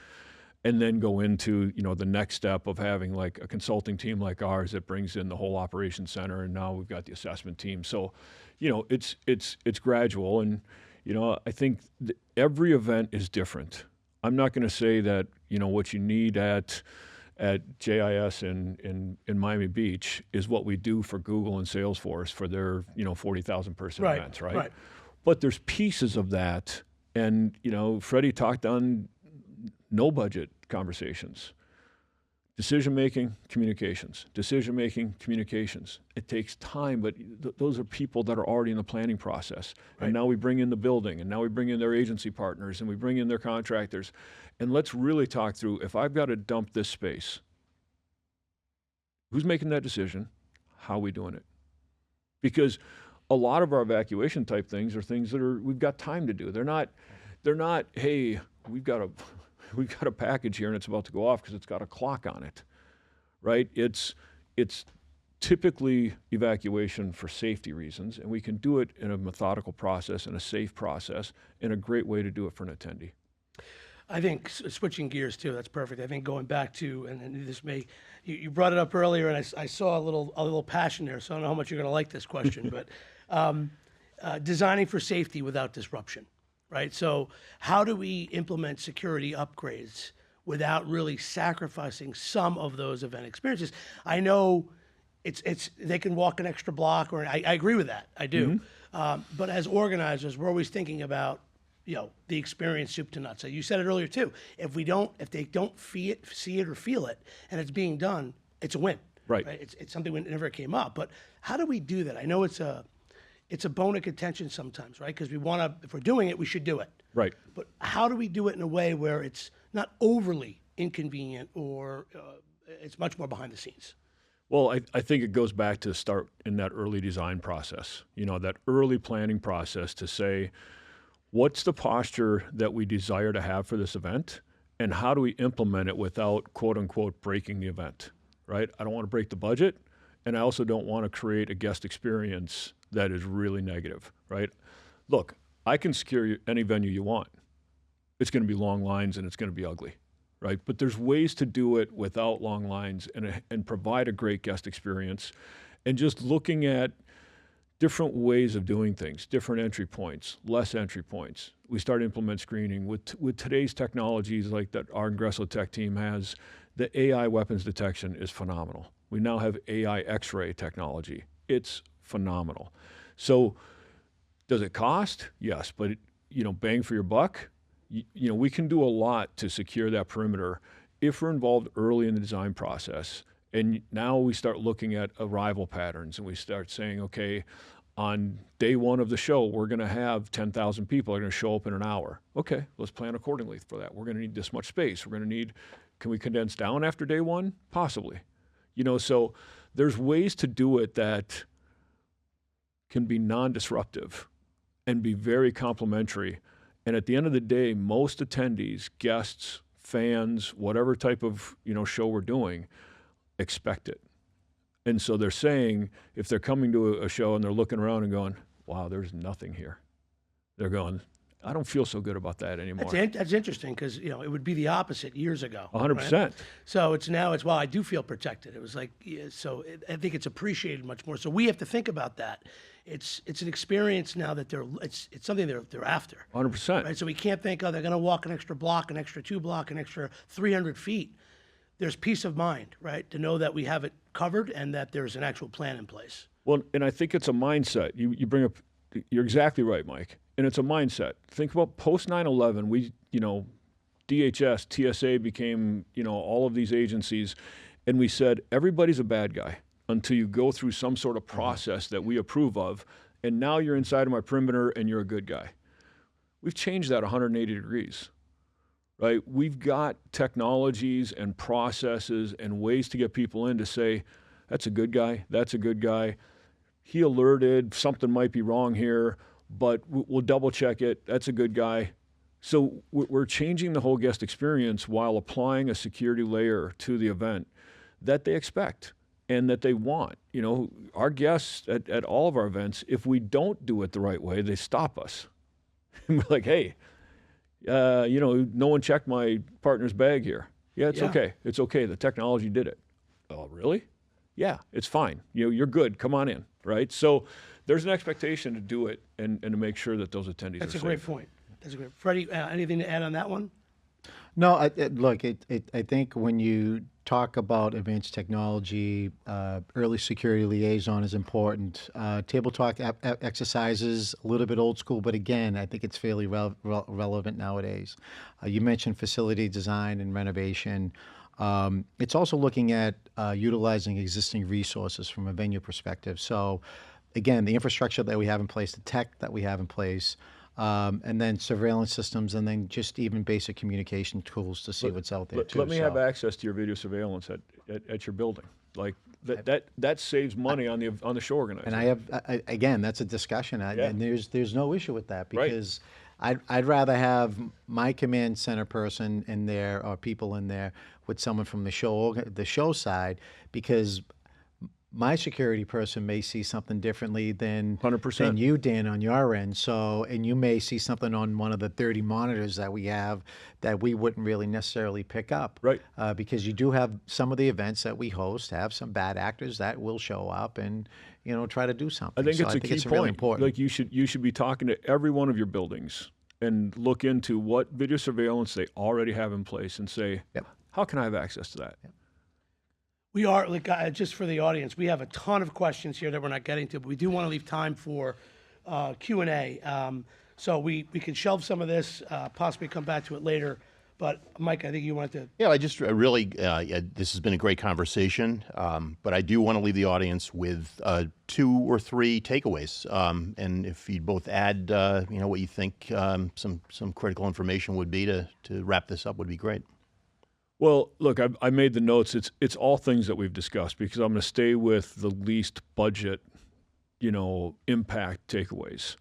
And then go into, the next step of having like a consulting team like ours that brings in the whole operations center, and now we've got the assessment team. So, it's gradual, and I think every event is different. I'm not going to say that what you need at JIS in Miami Beach is what we do for Google and Salesforce for their 40,000 person events, right? But there's pieces of that, and Freddie talked on no budget conversations. Decision-making, communications. Decision-making, communications. It takes time, but those are people that are already in the planning process. Right. And now we bring in the building, and now we bring in their agency partners, and we bring in their contractors. And let's really talk through, if I've got to dump this space, who's making that decision? How are we doing it? Because a lot of our evacuation type things are things that we've got time to do. They're not, hey, we've got a package here and it's about to go off because it's got a clock on it, right? It's typically evacuation for safety reasons, and we can do it in a methodical process and a safe process, and a great way to do it for an attendee. I think switching gears too, that's perfect. I think going back to, and this may, you brought it up earlier, and I saw a little passion there, so I don't know how much you're going to like this question, but designing for safety without disruption. Right. So how do we implement security upgrades without really sacrificing some of those event experiences? I know it's they can walk an extra block, or I agree with that. I do. Mm-hmm. But as organizers, we're always thinking about the experience soup to nuts. So you said it earlier too. If they don't see it or feel it, and it's being done, it's a win. Right. It's something that never came up. But how do we do that? I know it's a bone of contention sometimes, right? Because if we're doing it, we should do it. Right. But how do we do it in a way where it's not overly inconvenient or it's much more behind the scenes? Well, I think it goes back to start in that early design process, that early planning process to say, what's the posture that we desire to have for this event? And how do we implement it without, quote unquote, breaking the event, right? I don't want to break the budget. And I also don't want to create a guest experience that is really negative, right? Look, I can secure any venue you want. It's going to be long lines and it's going to be ugly, right? But there's ways to do it without long lines and provide a great guest experience. And just looking at different ways of doing things, different entry points, less entry points. We start to implement screening with today's technologies like that our Ingresso Tech team has. The AI weapons detection is phenomenal. We now have AI X-ray technology. It's phenomenal. So does it cost? Yes, but bang for your buck. We can do a lot to secure that perimeter if we're involved early in the design process. And now we start looking at arrival patterns and we start saying, okay, on day one of the show, we're going to have 10,000 people are going to show up in an hour. Okay, let's plan accordingly for that. We're going to need this much space. Can we condense down after day one? Possibly. So there's ways to do it that can be non-disruptive and be very complementary. And at the end of the day, most attendees, guests, fans, whatever type of show we're doing, expect it. And so they're saying, if they're coming to a show and they're looking around and going, wow, there's nothing here. They're going, I don't feel so good about that anymore. That's interesting because, it would be the opposite years ago. 100%. Right? So well, I do feel protected. It was like, I think it's appreciated much more. So we have to think about that. It's an experience now that it's something they're after. 100%. Right? So we can't think, they're going to walk an extra block, an extra 2 block, an extra 300 feet. There's peace of mind, right? To know that we have it covered and that there's an actual plan in place. Well, and I think it's a mindset. You bring up, you're exactly right, Mike. And it's a mindset. Think about post 9/11. DHS, TSA became, all of these agencies, and we said everybody's a bad guy until you go through some sort of process that we approve of, and now you're inside of my perimeter and you're a good guy. We've changed that 180 degrees. Right? We've got technologies and processes and ways to get people in to say, that's a good guy, that's a good guy. He alerted, something might be wrong here, but we'll double check it, that's a good guy. So we're changing the whole guest experience while applying a security layer to the event that they expect and that they want. Our guests at all of our events, if we don't do it the right way, they stop us. And we're like, hey, no one checked my partner's bag here. Yeah, it's okay. It's okay. The technology did it. Oh, really? Yeah, it's fine. You're good. Come on in, right? So there's an expectation to do it and to make sure that those attendees are safe. That's a great point. Freddie, anything to add on that one? No, I think when you talk about advanced technology, early security liaison is important. Table talk exercises, a little bit old school, but again, I think it's fairly relevant nowadays. You mentioned facility design and renovation. It's also looking at utilizing existing resources from a venue perspective. So again, the infrastructure that we have in place, the tech that we have in place, and then surveillance systems, and then just even basic communication tools to see what's out there too. Let me have access to your video surveillance at your building. Like that saves money on the show organizer. And I have again, that's a discussion, and there's no issue with that because I'd rather have my command center person in there or people in there with someone from the show side, because my security person may see something differently than 100%. Than you, Dan, on your end. So, and you may see something on one of the 30 monitors that we have that we wouldn't really necessarily pick up. Right. Because you do have some of the events that we host have some bad actors that will show up and try to do something. I think it's a key point. Really important. Like you should be talking to every one of your buildings and look into what video surveillance they already have in place and say, how can I have access to that? We are, just for the audience, we have a ton of questions here that we're not getting to, but we do want to leave time for Q&A. So we can shelve some of this, possibly come back to it later. But Mike, I think you wanted to. Yeah, I just really, this has been a great conversation, but I do want to leave the audience with 2 or 3 takeaways. And if you'd both add, what you think some critical information would be to wrap this up would be great. Well, look, I made the notes. It's all things that we've discussed because I'm going to stay with the least budget, impact takeaways.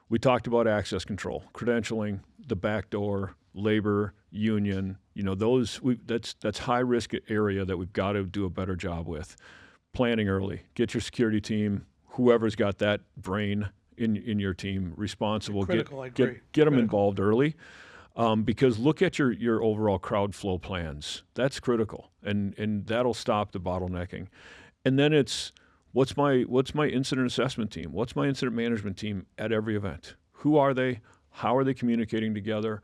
We talked about access control, credentialing, the back door, labor, union. That's high risk area that we've got to do a better job with. Planning early. Get your security team, whoever's got that brain in your team, responsible. Critical, I Get agree. them involved early. Because look at your overall crowd flow plans. That's critical, and that'll stop the bottlenecking. And then it's what's my incident assessment team? What's my incident management team at every event? Who are they? How are they communicating together?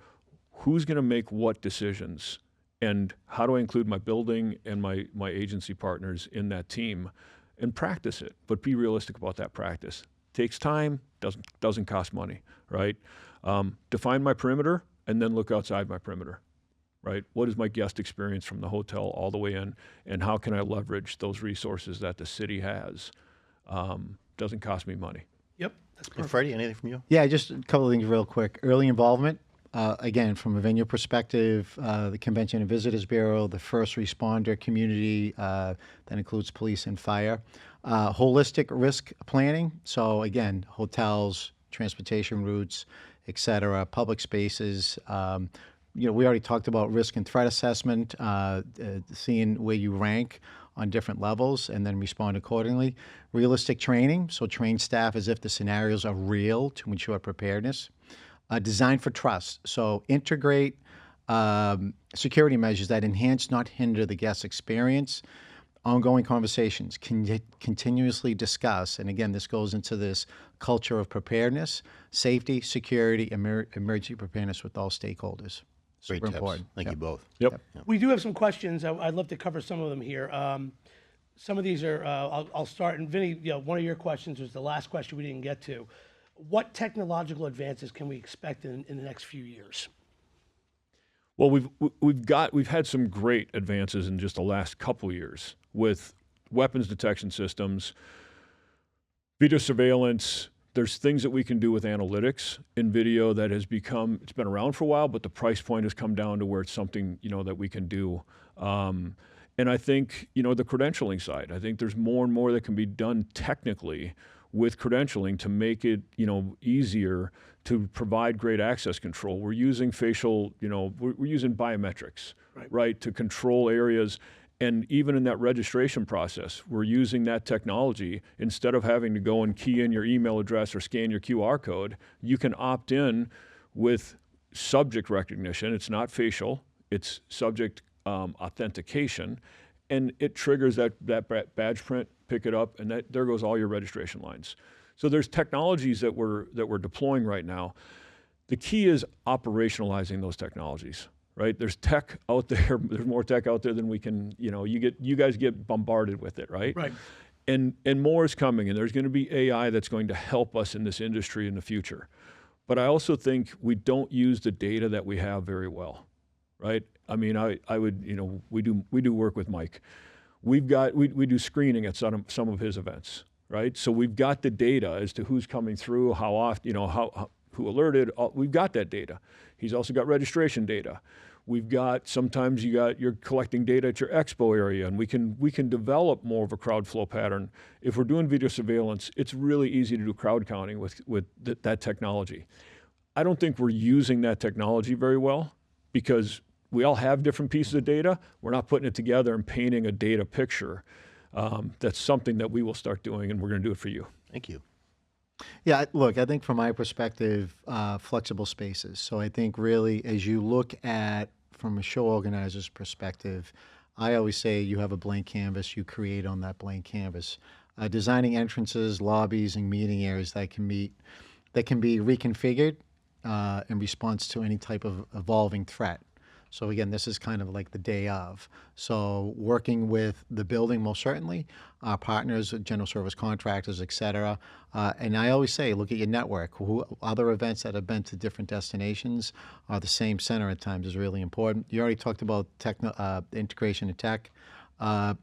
Who's going to make what decisions? And how do I include my building and my agency partners in that team? And practice it, but be realistic about that practice. Takes time, doesn't cost money, right? Define my perimeter. And then look outside my perimeter, right? What is my guest experience from the hotel all the way in, and how can I leverage those resources that the city has? Doesn't cost me money. Yep, that's And perfect. Freddie, anything from you? Yeah, just a couple of things real quick. Early involvement, again, from a venue perspective, the Convention and Visitors Bureau, the first responder community, that includes police and fire. Holistic risk planning, so again, hotels, transportation routes, et cetera, public spaces. We already talked about risk and threat assessment, seeing where you rank on different levels and then respond accordingly. Realistic training, so train staff as if the scenarios are real to ensure preparedness. Design for trust, so integrate security measures that enhance, not hinder the guest experience. Ongoing conversations, continuously discuss, and again, this goes into this culture of preparedness, safety, security, emergency preparedness with all stakeholders. Great Super tips. important. Thank you both. Yep. We do have some questions. I'd love to cover some of them here. Some of these are, I'll start, and Vinny, one of your questions was the last question we didn't get to. What technological advances can we expect in the next few years? Well, we've had some great advances in just the last couple years with weapons detection systems, video surveillance. There's things that we can do with analytics in video that has it's been around for a while, but the price point has come down to where it's something, that we can do. And I think, the credentialing side, I think there's more and more that can be done technically with credentialing to make it, easier to provide great access control. We're using facial, we're using biometrics, right, to control areas. And even in that registration process, we're using that technology. Instead of having to go and key in your email address or scan your QR code, you can opt in with subject recognition. It's not facial, it's subject authentication. And it triggers that badge print, pick it up, and there goes all your registration lines. So there's technologies that we're deploying right now. The key is operationalizing those technologies. Right? There's tech out there. There's more tech out there than we can, you guys get bombarded with it, right? Right. And more is coming, and there's going to be AI that's going to help us in this industry in the future. But I also think we don't use the data that we have very well, right? I mean, I would, we do work with Mike. We do screening at some of his events, right? So we've got the data as to who's coming through, how often, who alerted. We've got that data. He's also got registration data. We've got, sometimes you're collecting data at your expo area, and we can develop more of a crowd flow pattern. If we're doing video surveillance, it's really easy to do crowd counting with that technology. I don't think we're using that technology very well because we all have different pieces of data. We're not putting it together and painting a data picture. That's something that we will start doing, and we're going to do it for you. Thank you. Yeah, look, I think from my perspective, flexible spaces. So I think really as you look at, from a show organizer's perspective, I always say you have a blank canvas, you create on that blank canvas. Designing entrances, lobbies, and meeting areas that can be reconfigured in response to any type of evolving threat. So again, this is kind of like the day of. So working with the building, most certainly, our partners, general service contractors, et cetera. And I always say, look at your network. Other events that have been to different destinations are the same center at times is really important. You already talked about integration of tech.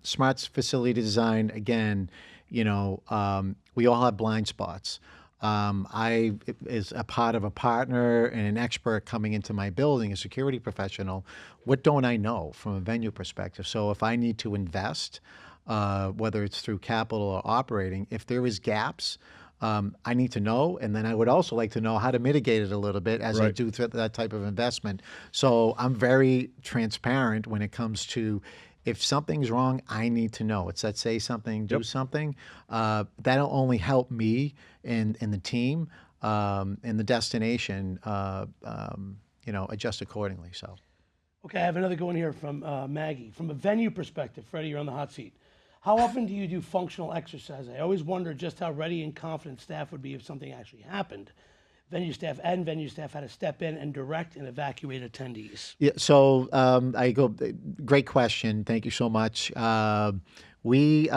Smart facility design, again, we all have blind spots. I, as a part of a partner and an expert coming into my building, a security professional, what don't I know from a venue perspective? So if I need to invest, whether it's through capital or operating, if there is gaps, I need to know, and then I would also like to know how to mitigate it a little bit as I Right. do that type of investment. So I'm very transparent when it comes to if something's wrong, I need to know. It's that say something, do Yep. something. That'll only help me and the team and the destination, adjust accordingly. So. Okay, I have another going here from Maggie. From a venue perspective, Freddie, you're on the hot seat. How often do you do functional exercise? I always wonder just how ready and confident staff would be if something actually happened. Venue staff had to step in and direct and evacuate attendees. Yeah, so great question. Thank you so much. We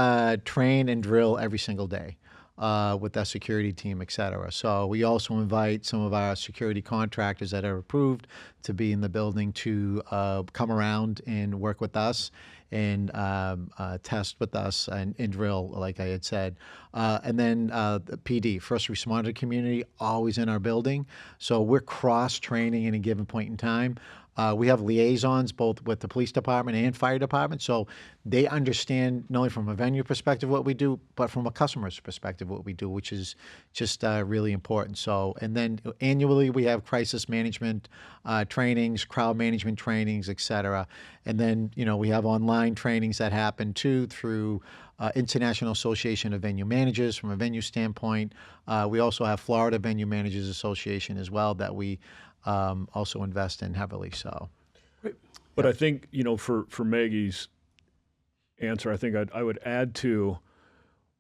train and drill every single day with our security team, et cetera. So we also invite some of our security contractors that are approved to be in the building to come around and work with us and test with us and drill, like I had said. And then the PD, first responder community, always in our building. So we're cross-training at a given point in time. We have liaisons both with the police department and fire department, so they understand not only from a venue perspective what we do, but from a customer's perspective what we do, which is just really important. So, and then annually we have crisis management trainings, crowd management trainings, et cetera. And then, we have online trainings that happen too through International Association of Venue Managers from a venue standpoint. We also have Florida Venue Managers Association as well that we also invest in heavily. So, But I think, for Maggie's answer, I think I would add to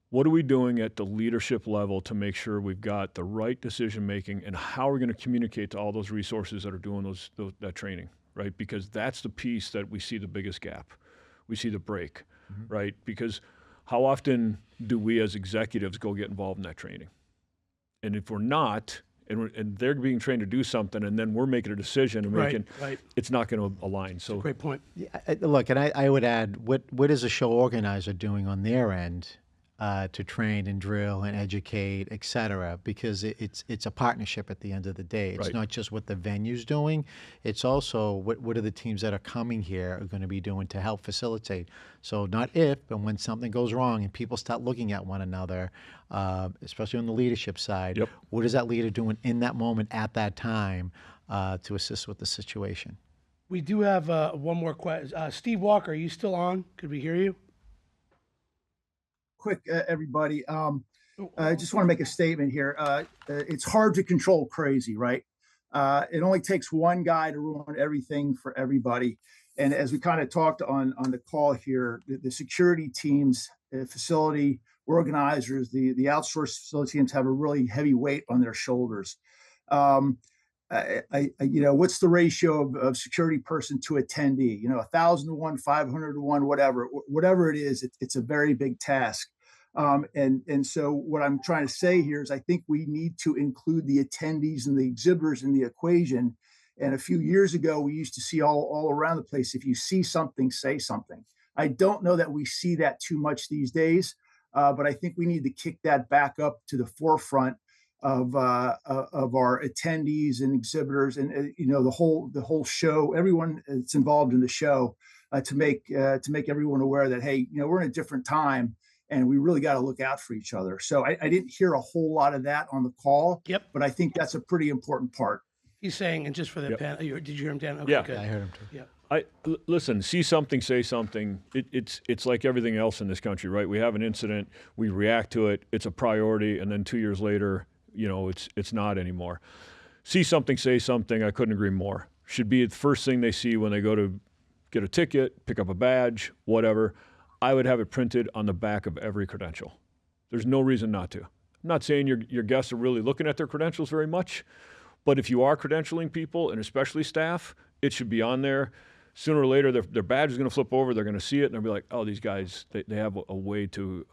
what are we doing at the leadership level to make sure we've got the right decision making, and how are we going to communicate to all those resources that are doing that training, right? Because that's the piece that we see the biggest gap. We see the break, right? Because how often do we as executives go get involved in that training? And if we're not, and they're being trained to do something, and then we're making a decision and Right, right. it's not going to align. So Great point. yeah, look, and I would add, what is a show organizer doing on their end to train and drill and educate, et cetera? Because it's a partnership at the end of the day. It's Right. not just what the venue's doing. It's also what are the teams that are coming here are going to be doing to help facilitate. So not if, but when something goes wrong and people start looking at one another, especially on the leadership side, Yep. what is that leader doing in that moment at that time to assist with the situation? We do have one more question. Steve Walker, are you still on? Could we hear you? Quick, everybody. I just want to make a statement here. It's hard to control crazy, right? It only takes one guy to ruin everything for everybody. And as we kind of talked on the call here, the security teams, facility organizers, the outsourced facility teams have a really heavy weight on their shoulders. What's the ratio of security person to attendee? 1,000 to 1, 500 to 1, whatever it is, it's a very big task. And so what I'm trying to say here is I think we need to include the attendees and the exhibitors in the equation. And a few years ago, we used to see all around the place, if you see something, say something. I don't know that we see that too much these days, but I think we need to kick that back up to the forefront of our attendees and exhibitors, and the whole show, everyone that's involved in the show, to make everyone aware that, hey, we're in a different time and we really got to look out for each other. So I didn't hear a whole lot of that on the call. Yep. But I think that's a pretty important part. He's saying, and just for the Yep. panel, did you hear him, Dan? Okay, Yeah. good. I heard him too. Yeah. Listen, see something, say something. It's like everything else in this country, right? We have an incident, we react to it, it's a priority, and then 2 years later, it's not anymore. See something, say something. I couldn't agree more. Should be the first thing they see when they go to get a ticket, pick up a badge, whatever. I would have it printed on the back of every credential. There's no reason not to. I'm not saying your guests are really looking at their credentials very much, but if you are credentialing people, and especially staff, it should be on there. Sooner or later, their badge is going to flip over. They're going to see it, and they'll be like, "Oh, these guys, they have a way to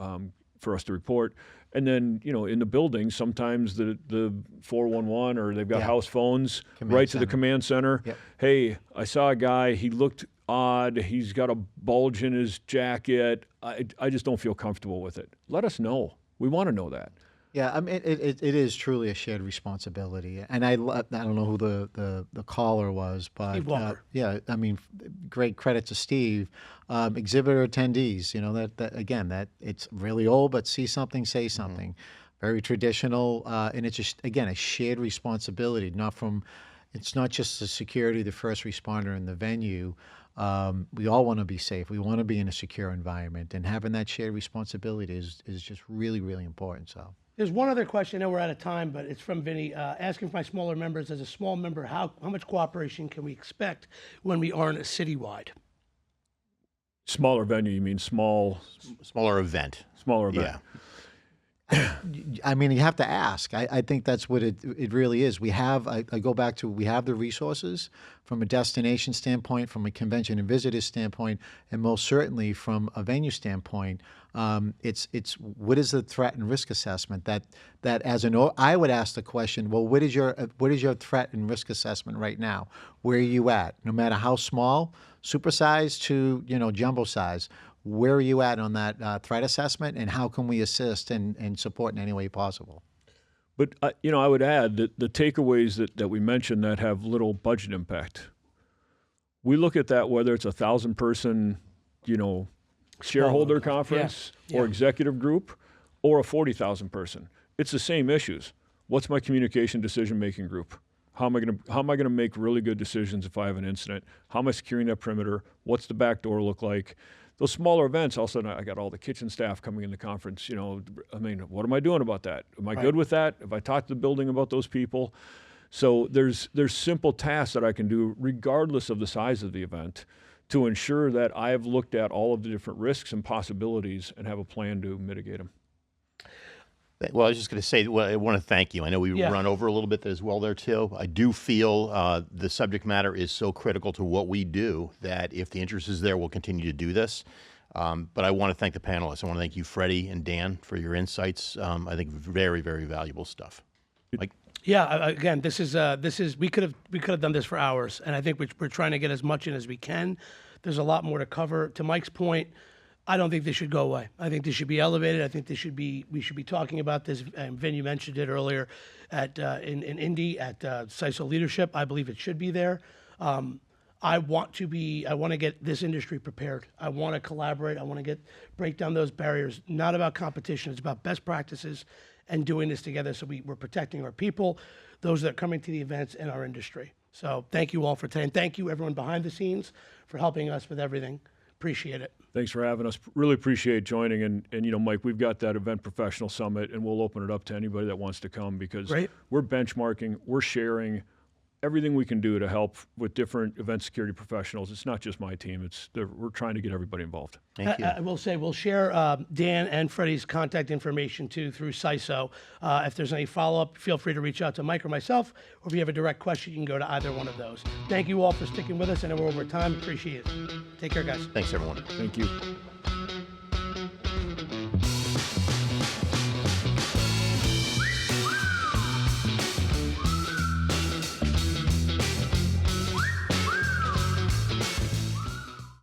for us to report." And then, in the building, sometimes the 411 or they've got Yeah. house phones Command right to the center. command center. Yep. Hey, I saw a guy. He looked odd. He's got a bulge in his jacket. I just don't feel comfortable with it. Let us know. We want to know that. Yeah, I mean, it is truly a shared responsibility, and I don't know who the caller was, but Steve Walker. yeah, I mean, great credit to Steve. Exhibitor attendees, you know that again that it's really old, but see something, say something, very traditional, and it's just again a shared responsibility, not from. It's not just the security, the first responder in the venue. We all want to be safe. We want to be in a secure environment, and having that shared responsibility is just really, really important. So. There's one other question. I know we're out of time, but it's from Vinny. Asking for my smaller members, as a small member, how much cooperation can we expect when we aren't a citywide? Smaller venue, you mean Smaller event. smaller event? Yeah. I mean, you have to ask. I think that's what it really is. We have, I go back to, we have the resources from a destination standpoint, from a convention and visitors standpoint, and most certainly from a venue standpoint. It's what is the threat and risk assessment that as I would ask the question, well, what is your threat and risk assessment right now? Where are you at? No matter how small, supersize to, jumbo size. Where are you at on that threat assessment, and how can we assist and support in any way possible? But I would add that the takeaways that we mentioned that have little budget impact. We look at that whether it's 1,000-person, shareholder conference or executive group, or a 40,000-person. It's the same issues. What's my communication decision-making group? How am I going to make really good decisions if I have an incident? How am I securing that perimeter? What's the back door look like? Those smaller events, all of a sudden I got all the kitchen staff coming in the conference. I mean, what am I doing about that? Am I good with that? Have I talked to the building about those people? So there's simple tasks that I can do regardless of the size of the event to ensure that I have looked at all of the different risks and possibilities and have a plan to mitigate them. Well, I was just going to say, I want to thank you. I know we run over a little bit as well there, too. I do feel the subject matter is so critical to what we do that if the interest is there, we'll continue to do this. But I want to thank the panelists. I want to thank you, Freddie and Dan, for your insights. I think very, very valuable stuff. Mike? Yeah, again, this is we could have done this for hours, and I think we're trying to get as much in as we can. There's a lot more to cover. To Mike's point, I don't think this should go away. I think this should be elevated. I think we should be talking about this. And Vin, you mentioned it earlier at in Indy at SISO leadership. I believe it should be there. I want to get this industry prepared. I want to collaborate. I want to break down those barriers. Not about competition. It's about best practices and doing this together. So we're protecting our people, those that are coming to the events, and our industry. So thank you all for today, and thank you everyone behind the scenes for helping us with everything. Appreciate it. Thanks for having us. Really appreciate joining. And Mike, we've got that Event Professional Summit, and we'll open it up to anybody that wants to come because we're benchmarking, we're sharing everything we can do to help with different event security professionals. It's not just my team. We're trying to get everybody involved. Thank you. I will say we'll share Dan and Freddie's contact information too through CISO. If there's any follow-up, feel free to reach out to Mike or myself, or if you have a direct question, you can go to either one of those. Thank you all for sticking with us. I know we're over time. Appreciate it. Take care, guys. Thanks, everyone. Thank you.